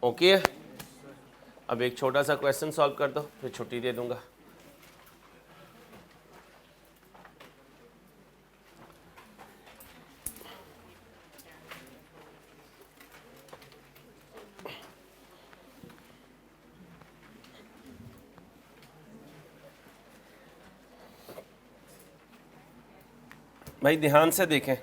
ओके है। अब एक छोटा सा क्वेश्चन सॉल्व कर दो, फिर छुट्टी दे दूंगा। भाई ध्यान से देखें।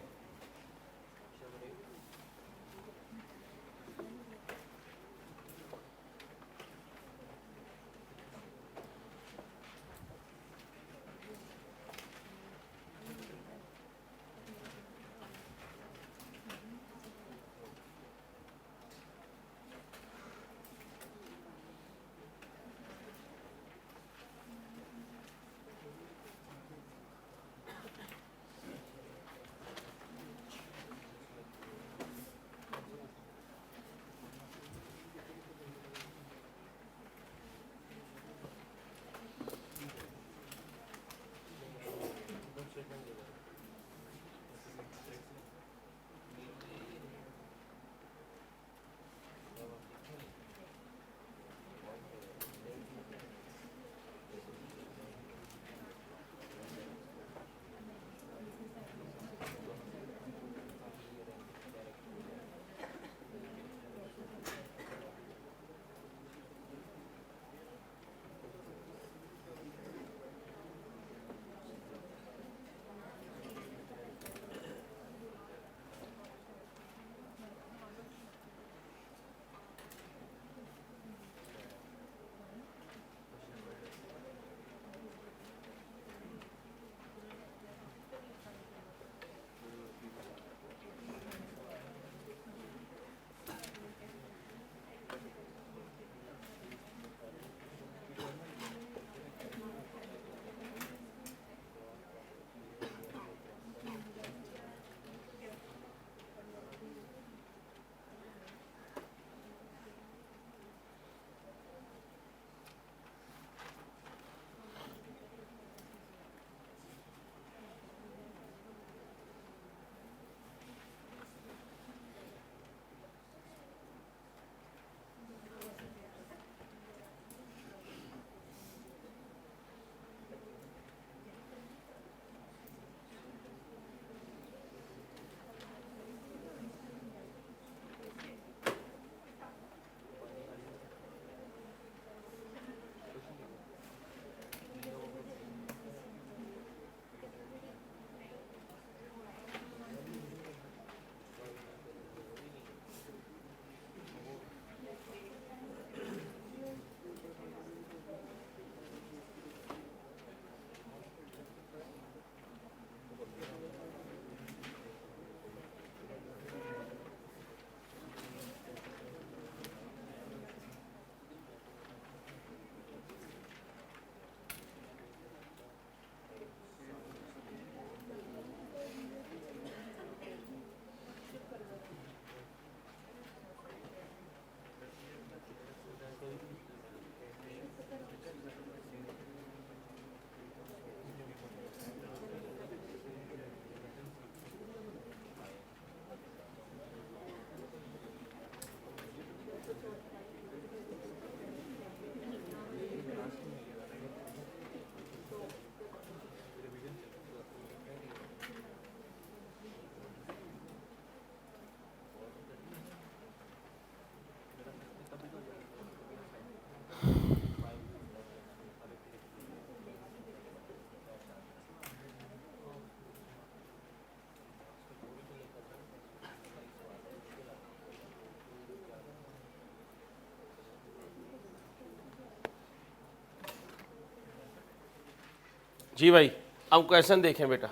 जी भाई, अब क्वेश्चन देखें बेटा,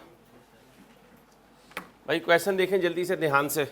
भाई क्वेश्चन देखें जल्दी से, ध्यान से।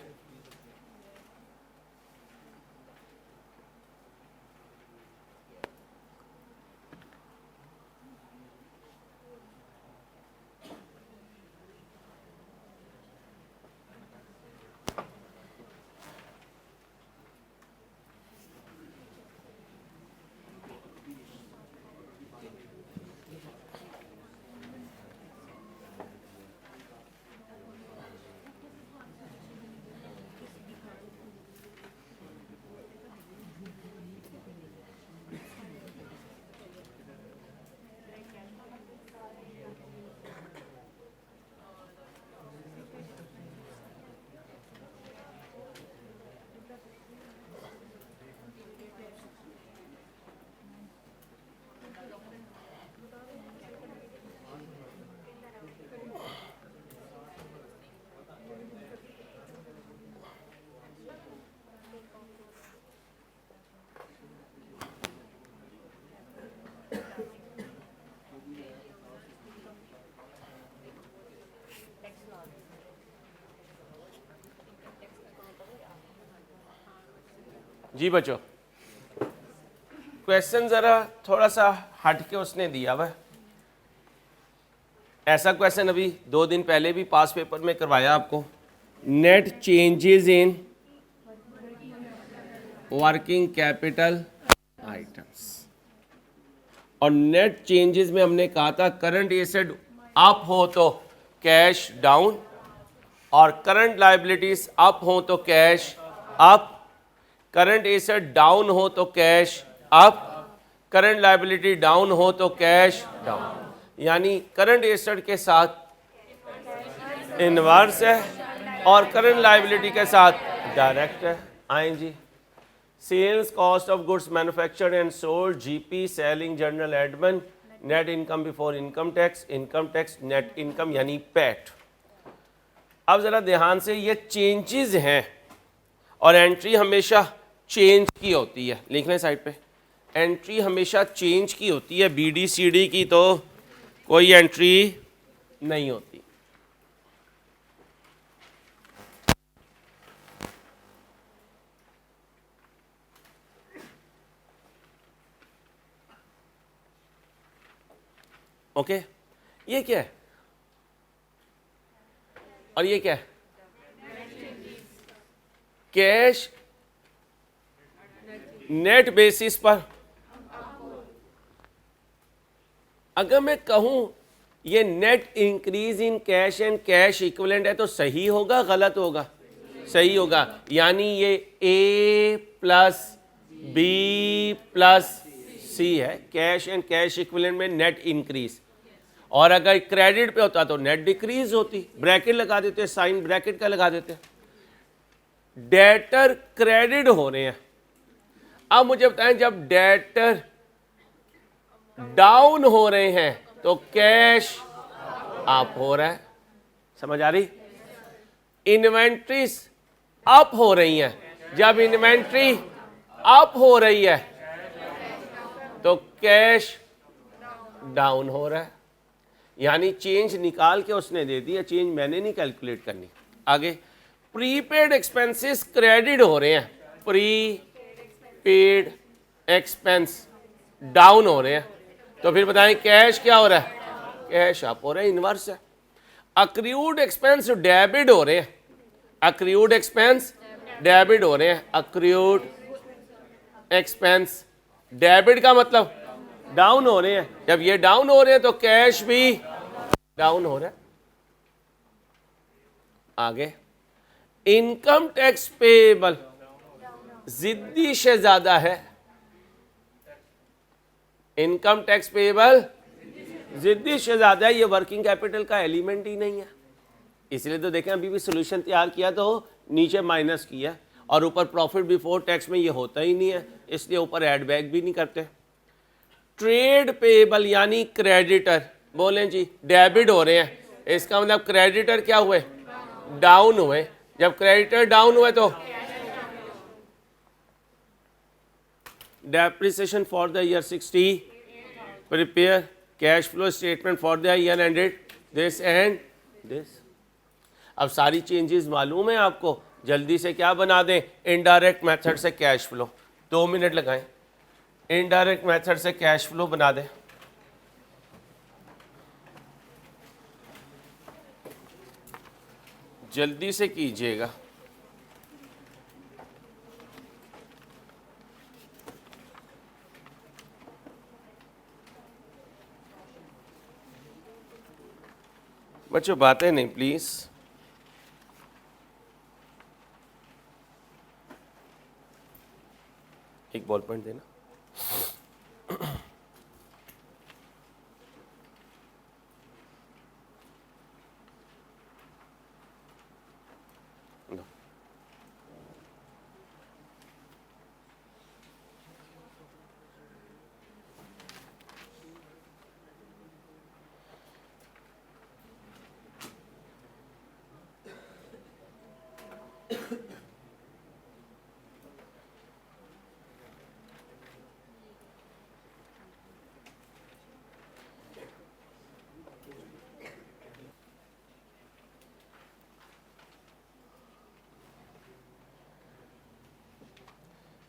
जी बच्चों, क्वेश्चन ज़रा थोड़ा सा हट के उसने दिया हुआ है। ऐसा क्वेश्चन अभी 2 दिन पहले भी पास पेपर में करवाया आपको। Net changes in working capital items, और नेट चेंजेस में हमने कहा था करंट एसेट अप हो तो कैश डाउन, और करंट लायबिलिटीज अप हो तो cash up, current asset down हो तो cash up, current liability down हो तो कैश डाउन। यानी करंट एसेट के साथ इनवर्स है और करंट लायबिलिटी के साथ डायरेक्ट है। आए जी, sales cost of goods manufactured and sold, GP selling general admin, net income before income tax net income यानी पैट। अब जरा ध्यान से, ये चेंजेस हैं और एंट्री हमेशा चेंज की होती है। लिख लें साइड पे, एंट्री हमेशा चेंज की होती है, BD/CD की तो कोई एंट्री नहीं होती। ओके, ये क्या है और ये क्या है? कैश नेट बेसिस पर। अगर मैं कहूं ये net increase in cash and cash equivalent है तो सही होगा गलत होगा? सही होगा। यानी ये A plus B plus C है, कैश एंड कैश इक्विवेलेंट में नेट इंक्रीज। और अगर क्रेडिट पे होता तो नेट डिक्रीज होती। ब्रैकेट लगा देते, साइन ब्रैकेट का लगा देते। डेटर क्रेडिट हो रहे हैं। अब मुझे बताएं, जब डेटर डाउन हो रहे हैं तो कैश अप हो रहा है। समझ आ रही? इन्वेंट्रीज अप हो रही हैं। जब इन्वेंट्री अप हो रही है तो कैश डाउन हो रहा है। यानी चेंज निकाल के उसने दे दी है, चेंज मैंने नहीं कैलकुलेट करनी। आगे, प्रीपेड एक्सपेंसेस क्रेडिट हो रहे हैं, प्रीपेड एक्सपेंस डाउन हो रहे हैं, तो फिर बताएं कैश क्या हो रहा है? कैश अप हो रहा है, इनवर्स है। अक्रूड एक्सपेंस डेबिट हो रहे हैं, अक्रूड एक्सपेंस डेबिट हो रहे हैं, अक्रूड एक्सपेंस डेबिट का मतलब डाउन हो रहे हैं। जब ये डाउन हो रहे हैं तो कैश भी डाउन हो रहा है। आगे, इनकम टैक्स पेएबल जिद्दी से ज्यादा है। इनकम टैक्स पेएबल जिद्दी से ज्यादा है। ये वर्किंग कैपिटल का एलिमेंट ही नहीं है। इसलिए तो देखें, अभी भी सोल्यूशन तैयार किया तो नीचे माइनस किया और ऊपर प्रॉफिट बिफोर टैक्स में ये होता ही नहीं है, इसलिए ऊपर ऐड बैक भी नहीं करते। ट्रेड पेएबल यानी क्रेडिटर, बोलें जी डेबिट हो रहे हैं, इसका मतलब क्रेडिटर क्या हुए? डाउन हुए। जब क्रेडिटर डाउन हुए तो depreciation for the year 60 prepare cash flow statement for the year ended this and this. अब सारी चेंजेस मालूम है आपको, जल्दी से क्या बना दें, इनडायरेक्ट मेथड से कैश फ्लो। 2 मिनट लगाएं, इनडायरेक्ट मेथड से कैश फ्लो बना दें। जल्दी से कीजिएगा। बच्चों बातें नहीं प्लीज। एक बॉल पॉइंट देना।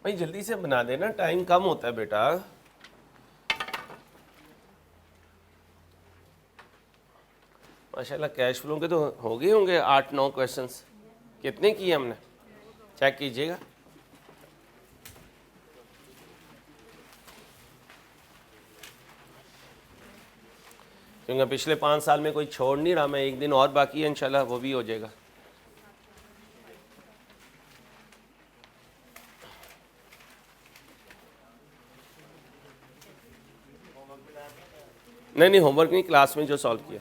भाई जल्दी से बना देना, टाइम कम होता है बेटा। माशाल्लाह कैश फ्लो के तो हो गए होंगे 8-9 क्वेश्चंस। कितने किए हमने, चेक कीजिएगा। क्योंकि पिछले 5 साल में कोई छोड़ नहीं रहा मैं, एक दिन और बाकी है इंशाल्लाह वो भी हो जाएगा। नहीं होमवर्क नहीं, क्लास में जो सॉल्व किया।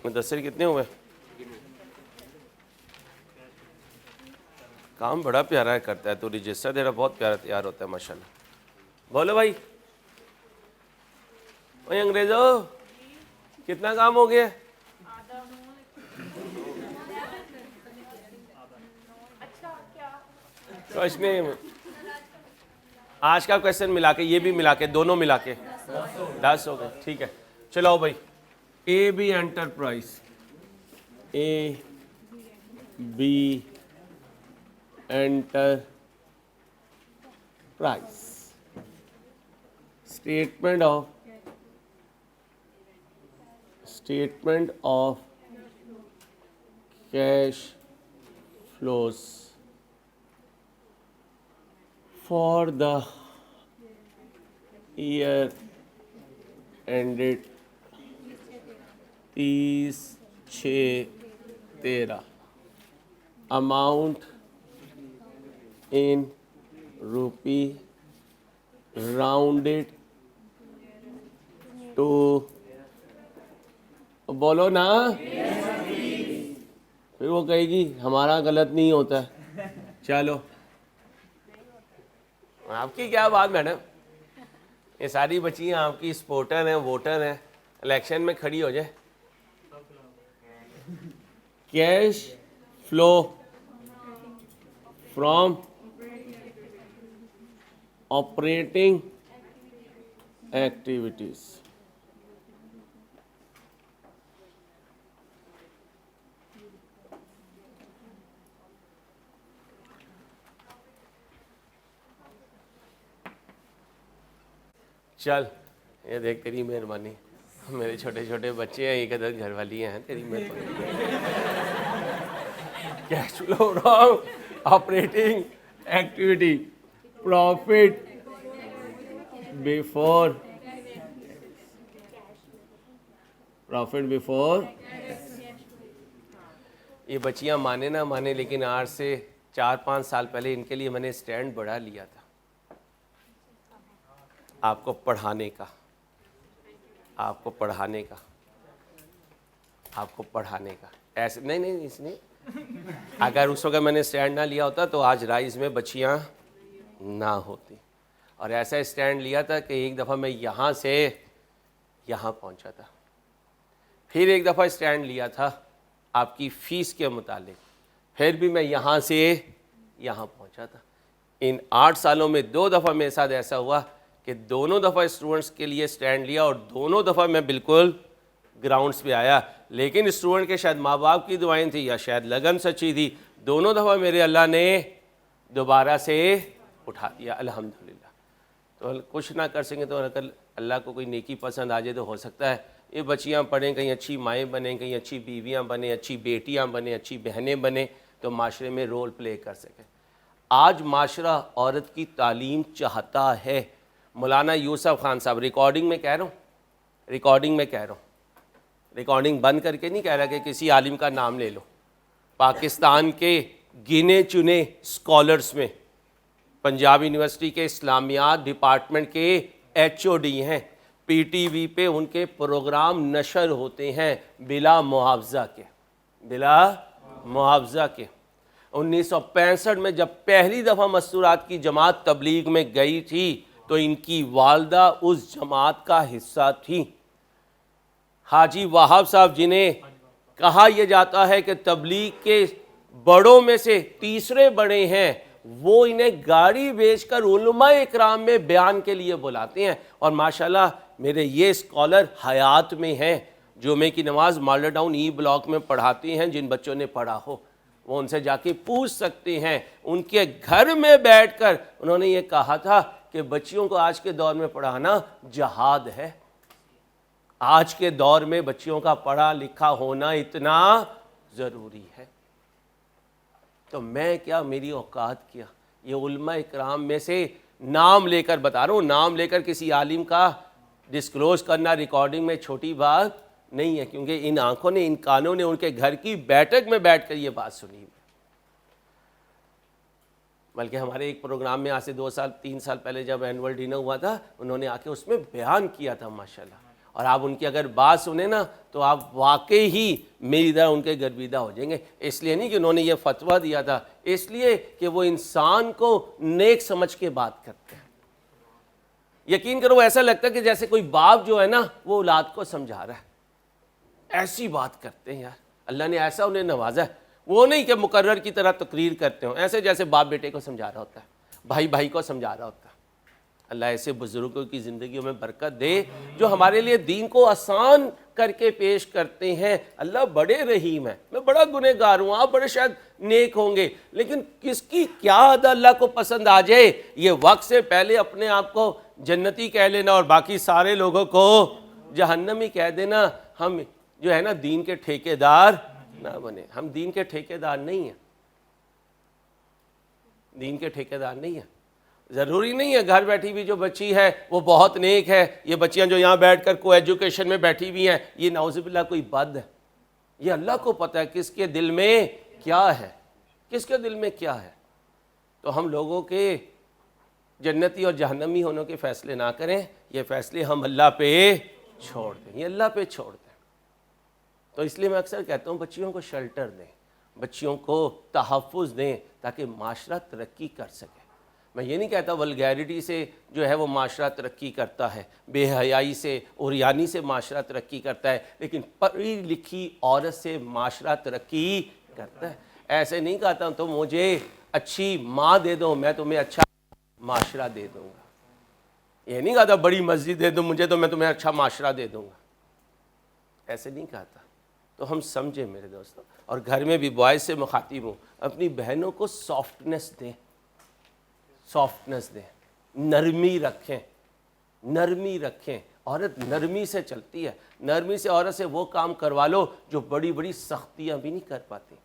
मुदस्सिर कितने हुए? काम बड़ा प्यारा करता है, तो रजिस्टर तेरा बहुत प्यारा तैयार होता है माशाल्लाह। बोलो भाई। भाई अंग्रेजों कितना काम हो गया? कुछ नहीं, आज का क्वेश्चन मिला के ये भी मिला के दोनों मिला के 10 हो गए। ठीक है चलो भाई। A B enterprise, A B enterprise, statement of cash flows for the year ended 30/6/13, amount in rupee, rounded to, बोलो ना। फिर वो कहेगी हमारा गलत नहीं होता है। चलो आपकी क्या बात मैडम, ये सारी बच्चियाँ आपकी स्पोर्टर हैं, वोटर हैं, इलेक्शन में खड़ी हो जाए। Cash flow from operating activities, चल ये देख तेरी मेहरबानी, मेरे छोटे छोटे बच्चे हैं, एक अदर घर वाली हैं, तेरी मेहरबानी। Cash flow from operating activity, profit before ये बच्चियां माने ना माने, लेकिन आज से 4-5 साल पहले इनके लिए मैंने स्टैंड बढ़ा लिया था, आपको पढ़ाने का, आपको पढ़ाने का, आपको पढ़ाने का। ऐसे नहीं इसने, अगर उस वक्त मैंने स्टैंड ना लिया होता तो आज राइज में बच्चियां ना होती। और ऐसा स्टैंड लिया था कि एक दफ़ा मैं यहाँ से यहाँ पहुँचा था, फिर एक दफ़ा स्टैंड लिया था आपकी फ़ीस के मुतालिक, फिर भी मैं यहाँ से यहाँ पहुँचा था। इन 8 सालों में 2 दफ़ा मेरे साथ ऐसा हुआ कि दोनों दफ़ा स्टूडेंट्स के लिए स्टैंड लिया और दोनों दफ़ा मैं बिल्कुल ग्राउंड्स पे आया, लेकिन स्टूडेंट के शायद माँ बाप की दुआएं थी या शायद लगन सच्ची थी, दोनों दफ़ा मेरे अल्लाह ने दोबारा से उठा दिया अल्हम्दुलिल्लाह। तो कुछ ना कर सकें तो अगर अल्लाह को कोई नेकी पसंद आ जाए तो हो सकता है ये बच्चियाँ पढ़ें, कहीं अच्छी माएँ बने, कहीं अच्छी बीवियाँ बने, अच्छी बेटियाँ बने, अच्छी बहनें बने, तो माशरे में रोल प्ले कर सकें। आज माशरा औरत की तालीम चाहता है। मौलाना यूसुफ खान साहब, रिकॉर्डिंग में कह रहा हूँ, रिकॉर्डिंग में कह रहा हूँ, रिकॉर्डिंग बंद करके नहीं कह रहा कि किसी आलिम का नाम ले लो। पाकिस्तान के गिने चुने स्कॉलर्स में पंजाब यूनिवर्सिटी के इस्लामियात डिपार्टमेंट के HOD हैं, PTV पे उनके प्रोग्राम नशर होते हैं बिला मुआवजा के, बिला मुआवजा के। 1965 में जब पहली दफ़ा मस्तूरात की जमात तबलीग में गई थी तो इनकी वालदा उस जमात का हिस्सा थी। हाजी वहाब साहब, जिन्हें कहा यह जाता है कि तबलीग के बड़ों में से तीसरे बड़े हैं, वो इन्हें गाड़ी बेचकर उलमा इकराम में बयान के लिए बुलाते हैं। और माशाल्लाह मेरे ये स्कॉलर हयात में हैं, जुमे की नमाज माल्डा टाउन E ब्लॉक में पढ़ाते हैं। जिन बच्चों ने पढ़ा हो वो उनसे जाके पूछ सकते हैं। उनके घर में बैठकर उन्होंने ये कहा था कि बच्चियों को आज के दौर में पढ़ाना जहाद है। आज के दौर में बच्चियों का पढ़ा लिखा होना इतना ज़रूरी है। तो मैं क्या, मेरी औकात क्या, ये उलमा इकराम में से नाम लेकर बता रहा हूँ, नाम लेकर किसी आलिम का डिस्क्लोज करना रिकॉर्डिंग में छोटी बात नहीं है, क्योंकि इन आंखों ने, इन कानों ने उनके घर की बैठक में बैठकर ये बात सुनी। बल्कि हमारे एक प्रोग्राम में आज से 2 साल 3 साल पहले जब एनुअल डिनर हुआ था, उन्होंने आके उसमें बयान किया था माशाल्लाह। और आप उनकी अगर बात सुने ना तो आप वाकई ही मेरी तरह उनके गर्विदा हो जाएंगे। इसलिए नहीं कि उन्होंने ये फतवा दिया था, इसलिए कि वो इंसान को नेक समझ के बात करते हैं। यकीन करो ऐसा लगता है कि जैसे कोई बाप जो है ना वो औलाद को समझा रहा है, ऐसी बात करते हैं यार। अल्लाह ने ऐसा उन्हें नवाजा है, वो नहीं कि मुकर्रर की तरह तकरीर करते हो, ऐसे जैसे बाप बेटे को समझा रहा होता है, भाई भाई को समझा रहा होता है। अल्लाह ऐसे बुजुर्गों की ज़िंदगियों में बरकत दे जो हमारे लिए दीन को आसान करके पेश करते हैं। अल्लाह बड़े रहीम है। मैं बड़ा गुनहगार हूँ, आप बड़े शायद नेक होंगे, लेकिन किसकी क्या अदा अल्लाह को पसंद आ जाए, ये वक्त से पहले अपने आप को जन्नती कह लेना और बाकी सारे लोगों को जहन्नमी कह देना। हम जो है ना दीन के ठेकेदार ना बने। हम दीन के ठेकेदार नहीं हैं, दीन के ठेकेदार नहीं हैं। ज़रूरी नहीं है घर बैठी हुई जो बच्ची है वो बहुत नेक है। ये बच्चियां जो यहाँ बैठकर को एजुकेशन में बैठी हुई हैं, ये नाउज़ुबिल्लाह कोई बद है। ये अल्लाह को पता है किसके दिल में क्या है, किसके दिल में क्या है। तो हम लोगों के जन्नती और जहन्नमी होने के फ़ैसले ना करें, ये फ़ैसले हम अल्लाह पे छोड़ दें, ये अल्लाह पे छोड़ दें। तो इसलिए मैं अक्सर कहता हूँ बच्चियों को शेल्टर दें, बच्चियों को तहफ़्फ़ुज़ दें ताकि माशरा तरक्की कर सके। मैं ये नहीं कहता वल्गैरिटी से जो है वो माशरा तरक्की करता है, बेहयाई से उरियानी से माशरा तरक्की करता है, लेकिन पढ़ी लिखी औरत से माशरा तरक्की करता है। ऐसे नहीं कहता तो मुझे अच्छी माँ दे दो मैं तुम्हें अच्छा माशरा दे दूँगा, ये नहीं कहता बड़ी मस्जिद दे दो मुझे तो मैं तुम्हें अच्छा माशरा दे दूँगा, ऐसे नहीं कहता। तो हम समझें मेरे दोस्तों, और घर में भी बॉयज़ से मुखातिब हूँ, अपनी बहनों को सॉफ्टनेस दें, सॉफ्टनेस दें, नरमी रखें, नरमी रखें। औरत नरमी से चलती है, नरमी से औरत से वो काम करवा लो जो बड़ी बड़ी सख्तियाँ भी नहीं कर पाती।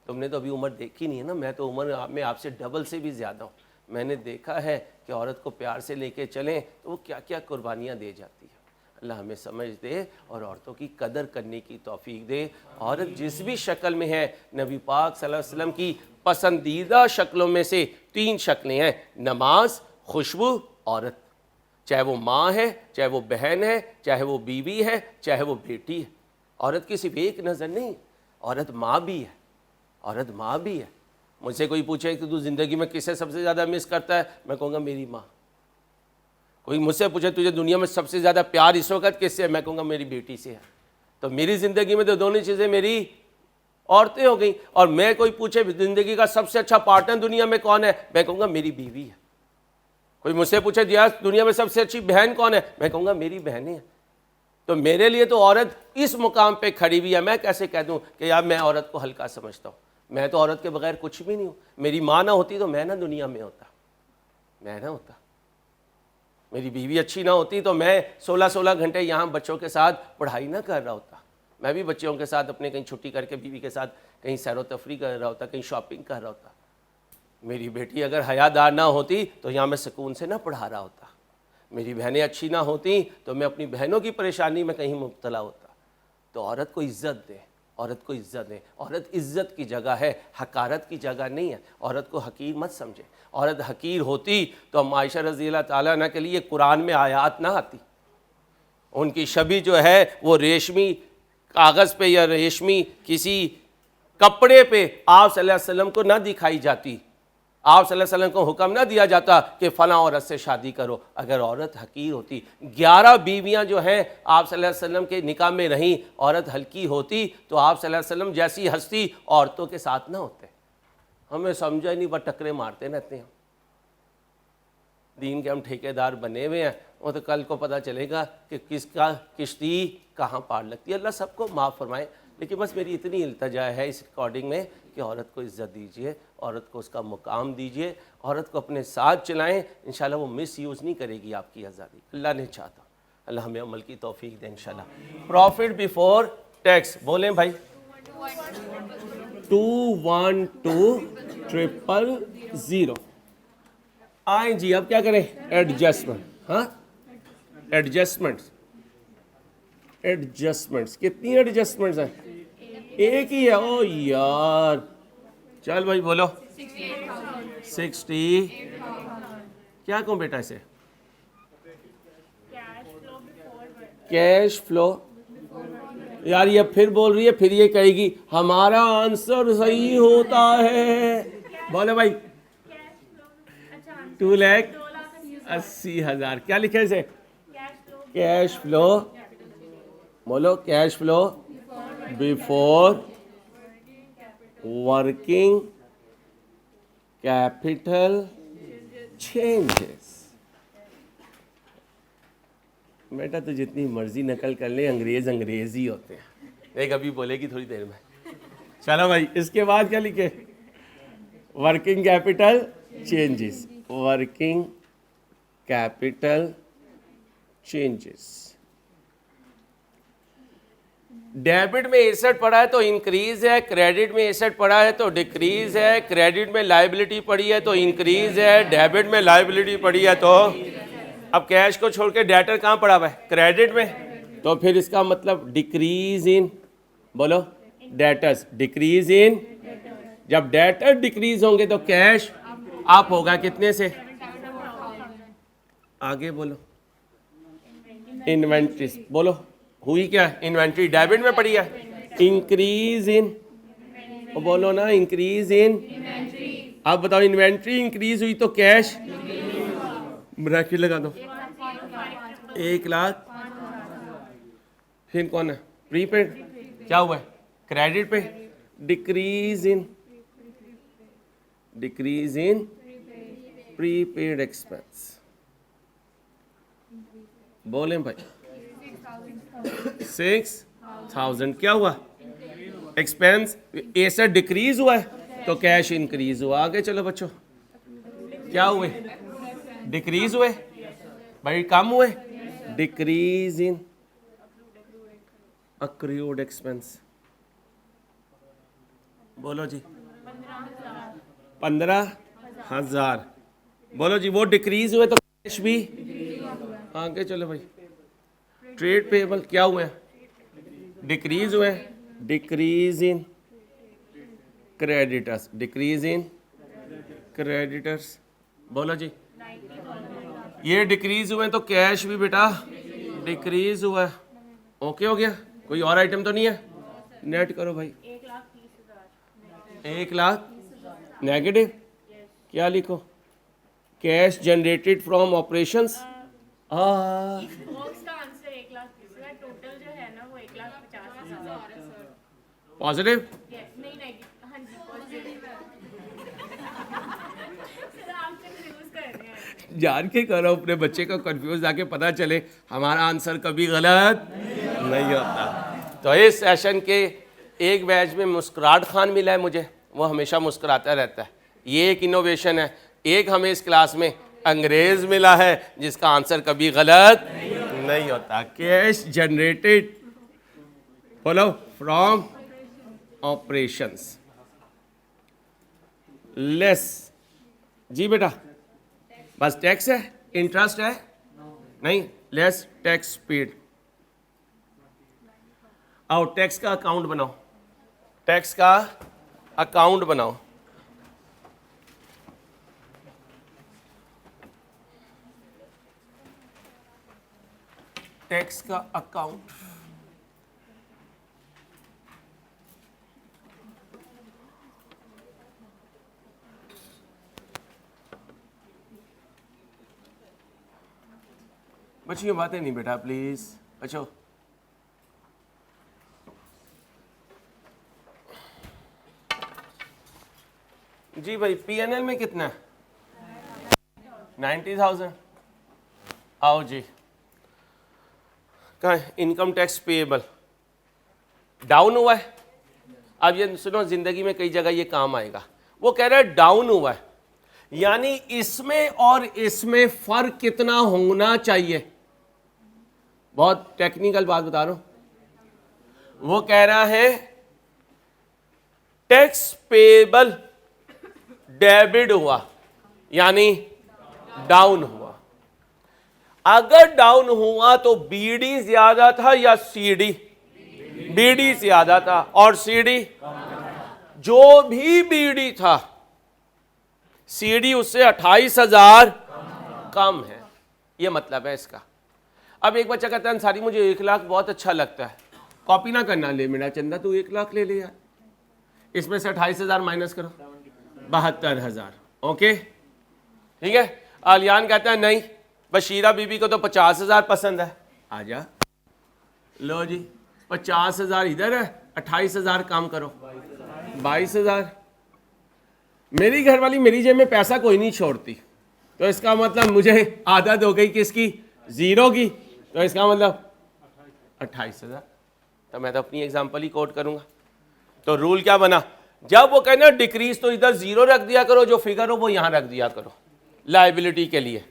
तुमने तो अभी उम्र देखी नहीं है ना, मैं तो उम्र में आपसे डबल से भी ज़्यादा हूँ। मैंने देखा है कि औरत को प्यार से लेके चलें तो वो क्या क्या कुर्बानियाँ दे जाती है। अल्लाह हमें समझ दे और औरतों की कदर करने की तौफीक दे। औरत जिस भी शक्ल में है, नबी पाक सल्लल्लाहु अलैहि वसल्लम की पसंदीदा शक्लों में से 3 शक्लें हैं, नमाज, खुशबू, औरत। चाहे वो माँ है, चाहे वो बहन है, चाहे वो बीवी है, चाहे वो बेटी है। औरत की सिर्फ एक नज़र नहीं, औरत माँ भी है, औरत माँ भी है। मुझसे कोई पूछे कि तू ज़िंदगी में किसे सबसे ज़्यादा मिस करता है, मैं कहूँगा मेरी माँ। कोई मुझसे पूछे तुझे दुनिया में सबसे ज़्यादा प्यार इस वक्त किससे है, मैं कहूँगा मेरी बेटी से है। तो मेरी ज़िंदगी में तो दोनों चीज़ें मेरी औरतें हो गई। और मैं कोई पूछे ज़िंदगी का सबसे अच्छा पार्टनर दुनिया में कौन है, मैं कहूँगा मेरी बीवी है। कोई मुझसे पूछे दिया दुनिया में सबसे अच्छी बहन कौन है, मैं कहूँगा मेरी बहनें हैं। तो मेरे लिए तो औरत इस मुकाम पे खड़ी हुई है, मैं कैसे कह दूँ कि यार मैं औरत को हल्का समझता हूँ। मैं तो औरत के बगैर कुछ भी नहीं हूँ। मेरी माँ ना होती तो मैं ना दुनिया में होता, मैं ना होता। मेरी बीवी अच्छी ना होती तो मैं 16-16 घंटे यहाँ बच्चों के साथ पढ़ाई ना कर रहा होता। मैं भी बच्चों के साथ अपने कहीं छुट्टी करके बीवी के साथ कहीं सैर व तफरी कर रहा होता, कहीं शॉपिंग कर रहा होता। मेरी बेटी अगर हयादार ना होती तो यहाँ मैं सुकून से ना पढ़ा रहा होता। मेरी बहनें अच्छी ना होती तो मैं अपनी बहनों की परेशानी में कहीं मुब्तला होता। तो औरत को इज़्ज़त दें, औरत को इज़्ज़त दें। औरत इज़्ज़त की जगह है, हकारत की जगह नहीं है। औरत को हकीर मत समझे। औरत हकीर होती तो हम आयशा रज़ी अल्लाह ताला अन्हा के लिए कुरान में आयात ना आती। उनकी छवि जो है वो रेशमी कागज़ पे या रेशमी किसी कपड़े पे आप सल्लल्लाहु अलैहि वसल्लम को ना दिखाई जाती। आप सल्लल्लाहु अलैहि वसल्लम को हुक्म ना दिया जाता कि फ़लाँ औरत से शादी करो। अगर औरत हकीर होती, 11 बीवियां जो हैं आप सल्लल्लाहु अलैहि वसल्लम के निकाह में रहीं, औरत हल्की होती तो आप सल्लल्लाहु अलैहि वसल्लम जैसी हस्ती औरतों के साथ ना होते। हमें समझा ही नहीं, बस टकरे मारते रहते हैं। दीन के हम ठेकेदार बने हुए हैं, वो तो कल को पता चलेगा कि किसका किश्ती कहाँ पार लगती है। अल्लाह सबको माफ़ फरमाए। लेकिन बस मेरी इतनी इल्तजा है इस रिकॉर्डिंग में कि औरत को इज़्ज़त दीजिए, औरत को उसका मुकाम दीजिए, औरत को अपने साथ चलाएं। इंशाल्लाह वो मिस यूज़ नहीं करेगी आपकी आज़ादी। अल्लाह ने चाहता, अल्लाह हमें अमल की तौफीक दे इंशाल्लाह। प्रॉफिट बिफोर टैक्स बोलें भाई। 212000। आए जी, अब क्या करें? एडजस्टमेंट। हाँ, एडजस्टमेंट्स, एडजस्टमेंट्स कितनी एडजस्टमेंट्स हैं? एक ही है। ओ यार, चल भाई बोलो। 60। क्या कहूँ बेटा इसे? Cash flow. यार ये फिर बोल रही है, फिर ये कहेगी हमारा आंसर सही होता है। बोलो भाई। 2,80,000। क्या लिखे इसे? Cash flow. बोलो cash flow before working capital changes. बेटा तो जितनी मर्जी नकल कर ले, अंग्रेज अंग्रेज ही होते हैं। एक अभी बोलेगी थोड़ी देर में। चलो भाई, इसके बाद क्या लिखे? Working capital changes, working capital changes. Debit में एसेट पड़ा है तो इंक्रीज है, क्रेडिट में एसेट पड़ा है तो डिक्रीज है, क्रेडिट में लायबिलिटी पड़ी है तो इंक्रीज है, डेबिट में लायबिलिटी पड़ी है तो। अब कैश को छोड़ के डेटर कहाँ पड़ा हुआ है? क्रेडिट में। तो फिर इसका मतलब डिक्रीज इन, बोलो डेटर्स, डिक्रीज इन। जब डेटर डिक्रीज होंगे तो कैश अप होगा। कितने से? आगे बोलो। इन्वेंट्रीज। बोलो हुई क्या? इन्वेंट्री डेबिट में पड़ी है। इंक्रीज इन, बोलो ना, इंक्रीज इन। अब बताओ, इन्वेंट्री इंक्रीज हुई तो कैश ब्रैकेट लगा दो, 1,00,000। फिर कौन है? प्रीपेड। क्या हुआ है? क्रेडिट पे decrease in, decrease in prepaid expense. बोलें भाई। 6,000। क्या हुआ? एक्सपेंस एसेट डिक्रीज हुआ है तो कैश इंक्रीज हुआ। आगे चलो बच्चों, क्या हुए? डिक्रीज हुए भाई, कम हुए। Decrease in accrued expense. बोलो जी। 15,000। बोलो जी, वो डिक्रीज हुए तो कैश भी। आगे चलो भाई। ट्रेड पेबल क्या हुए? डिक्रीज हुए। Decrease in creditors, decrease in creditors. बोलो जी, ये डिक्रीज हुए तो कैश भी बेटा डिक्रीज हुआ है। ओके हो गया? कोई और आइटम तो नहीं है? नेट करो भाई। 1,00,000 नेगेटिव। क्या लिखो? Cash generated from operations. Positive. जान के करो, अपने बच्चे को कंफ्यूज आके पता चले हमारा आंसर कभी गलत नहीं होता। तो इस सेशन के एक बैच में मुस्कुराहट खान मिला है मुझे, वो हमेशा मुस्कुराता रहता है, ये एक इनोवेशन है। एक हमें इस क्लास में अंग्रेज मिला है जिसका आंसर कभी गलत नहीं होता। Cash generated flow from operations less, जी बेटा बस टैक्स है, इंटरेस्ट है नहीं, लेस टैक्स पेड। आओ टैक्स का अकाउंट बनाओ, टैक्स का अकाउंट बनाओ। टैक्स का अकाउंट, बच्चियों बातें नहीं बेटा प्लीज, बच्चों जी भाई पीएनएल में कितना है? 90,000। आओ जी, कहाँ है इनकम टैक्स पेएबल? डाउन हुआ है। अब ये सुनो, जिंदगी में कई जगह ये काम आएगा। वो कह रहा है डाउन हुआ है, यानी इसमें और इसमें फर्क कितना होना चाहिए? बहुत टेक्निकल बात बता रहा हूं। वो कह रहा है टैक्स पेएबल डेबिट हुआ, यानी डाउन हुआ। अगर डाउन हुआ तो बीडी ज्यादा था या सीडी? बीडी ज्यादा था। और सीडी? जो भी बीडी था सीडी उससे 28,000 कम है, ये मतलब है इसका। अब एक बच्चा कहता है अंसारी मुझे 1 लाख बहुत अच्छा लगता है, कॉपी ना करना, ले मेरा चंदा तू 1 लाख ले ले यार, इसमें से 28,000 माइनस करो, 72,000। ओके ठीक है। आलियान कहता है नहीं, बशीरा बीबी को तो 50,000 पसंद है। आजा लो जी, 50,000 इधर है, 28,000 कम करो, 22,000। मेरी घरवाली मेरी जेब में पैसा कोई नहीं छोड़ती, तो इसका मतलब मुझे आदत हो गई किसकी? जीरो की। तो इसका मतलब 28,000। तो मैं तो अपनी एग्जांपल ही कोट करूंगा। तो रूल क्या बना? जब वो कहना डिक्रीज तो इधर जीरो रख दिया करो, जो फिगर हो वो यहां रख दिया करो लायबिलिटी के लिए।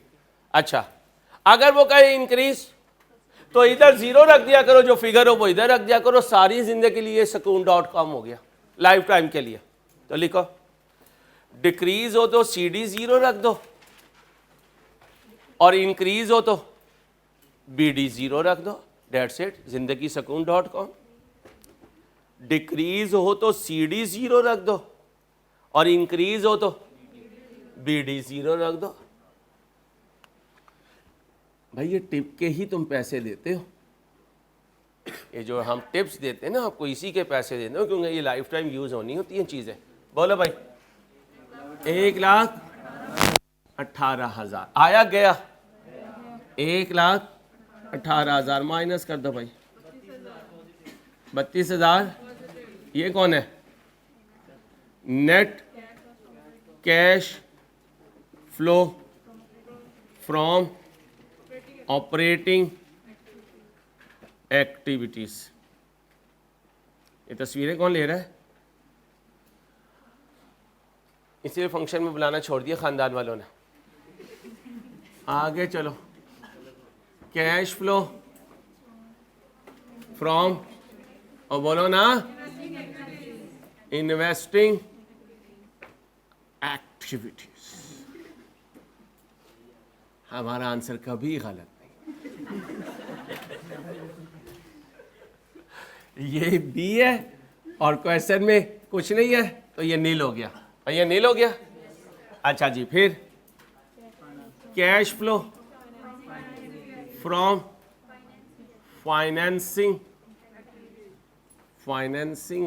अच्छा, अगर वो कहे इंक्रीज तो इधर जीरो रख दिया करो, जो फिगर हो वो इधर रख दिया करो। सारी जिंदगी के लिए sukoon.com हो गया, लाइफ टाइम के लिए। तो लिखो डिक्रीज हो तो सीडी जीरो रख दो, और इंक्रीज हो तो बीडी जीरो रख दो। डेट्स इट, जिंदगी sukoon.com। डिक्रीज हो तो सीडी जीरो रख दो, और इंक्रीज हो तो बीडी जीरो रख दो। भाई ये टिप के ही तुम पैसे देते हो, ये जो हम टिप्स देते हैं ना आपको, इसी के पैसे देते हो, क्योंकि ये लाइफ टाइम यूज होनी होती हैं चीजें। बोलो भाई 1,18,000 आया गया? 1,18,000 माइनस कर दो भाई, 32,000। ये कौन है? Net cash flow from operating activities. ये तस्वीरें कौन ले रहा है? इसीलिए फंक्शन में बुलाना छोड़ दिया खानदान वालों ने। आगे चलो, कैश फ्लो फ्रॉम, और बोलो ना, इन्वेस्टिंग एक्टिविटीज। हमारा आंसर कभी गलत नहीं। ये बी है और क्वेश्चन में कुछ नहीं है, तो ये नील हो गया, और ये नील हो गया। अच्छा जी, फिर cash flow from financing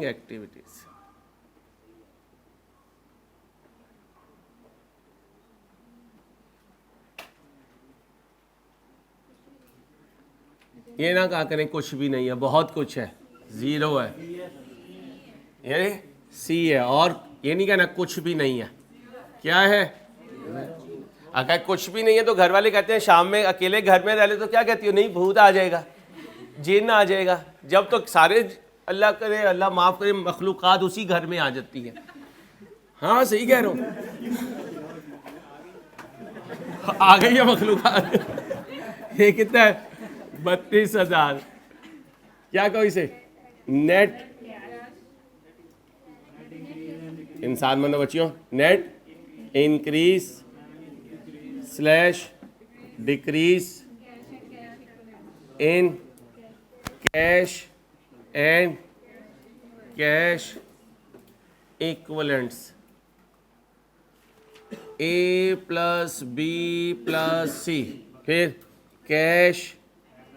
activities. ये ना कहा करें कुछ भी नहीं है, बहुत कुछ है, जीरो है, ये सी है। और ये नहीं कहना कुछ भी नहीं है, क्या है? अगर कुछ भी नहीं है तो घर वाले कहते हैं शाम में अकेले घर में रह ले तो क्या कहती हो, नहीं भूत आ जाएगा, जिन आ जाएगा। जब तो सारे अल्लाह करे, अल्लाह माफ़ करे, मखलूक़ात उसी घर में आ जाती है। हाँ सही कह रहा हूँ, आ गई है मखलूक़ात। ये कितना है, 32,000। क्या कहो इसे, नेट इंसान मतलब बच्चियों, net increase slash decrease in cash and cash equivalents A plus B plus C, फिर cash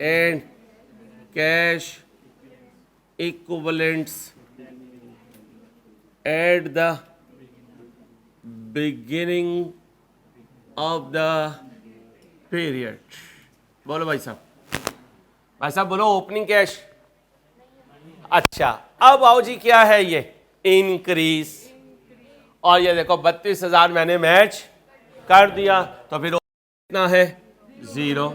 and cash equivalents at the beginning of the period. बोलो भाई साहब, भाई साहब बोलो ओपनिंग कैश। अच्छा अब आओ जी, क्या है ये, इंक्रीज, और ये देखो 32,000 मैंने मैच कर दिया, तो फिर कितना है, 0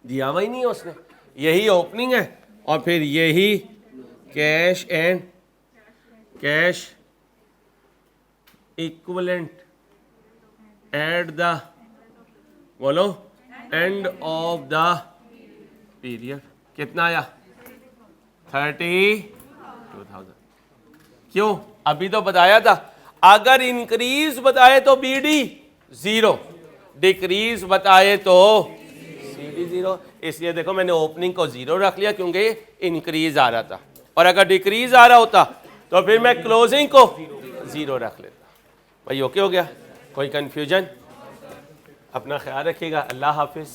दिया हुआ ही नहीं है उसने, यही ओपनिंग है। और फिर यही cash and cash equivalent at the, बोलो, एंड ऑफ द पीरियड। कितना आया, 32,000। क्यों, अभी तो बताया था अगर इंक्रीज बताए तो बीडी 0, डिक्रीज बताए तो सीडी 0। इसलिए देखो मैंने ओपनिंग को 0 रख लिया क्योंकि इंक्रीज आ रहा था, और अगर डिक्रीज आ रहा होता तो फिर मैं क्लोजिंग को 0 रख लेता। भाई ओके हो गया, कोई कंफ्यूजन? अपना ख्याल रखिएगा, अल्लाह हाफिज।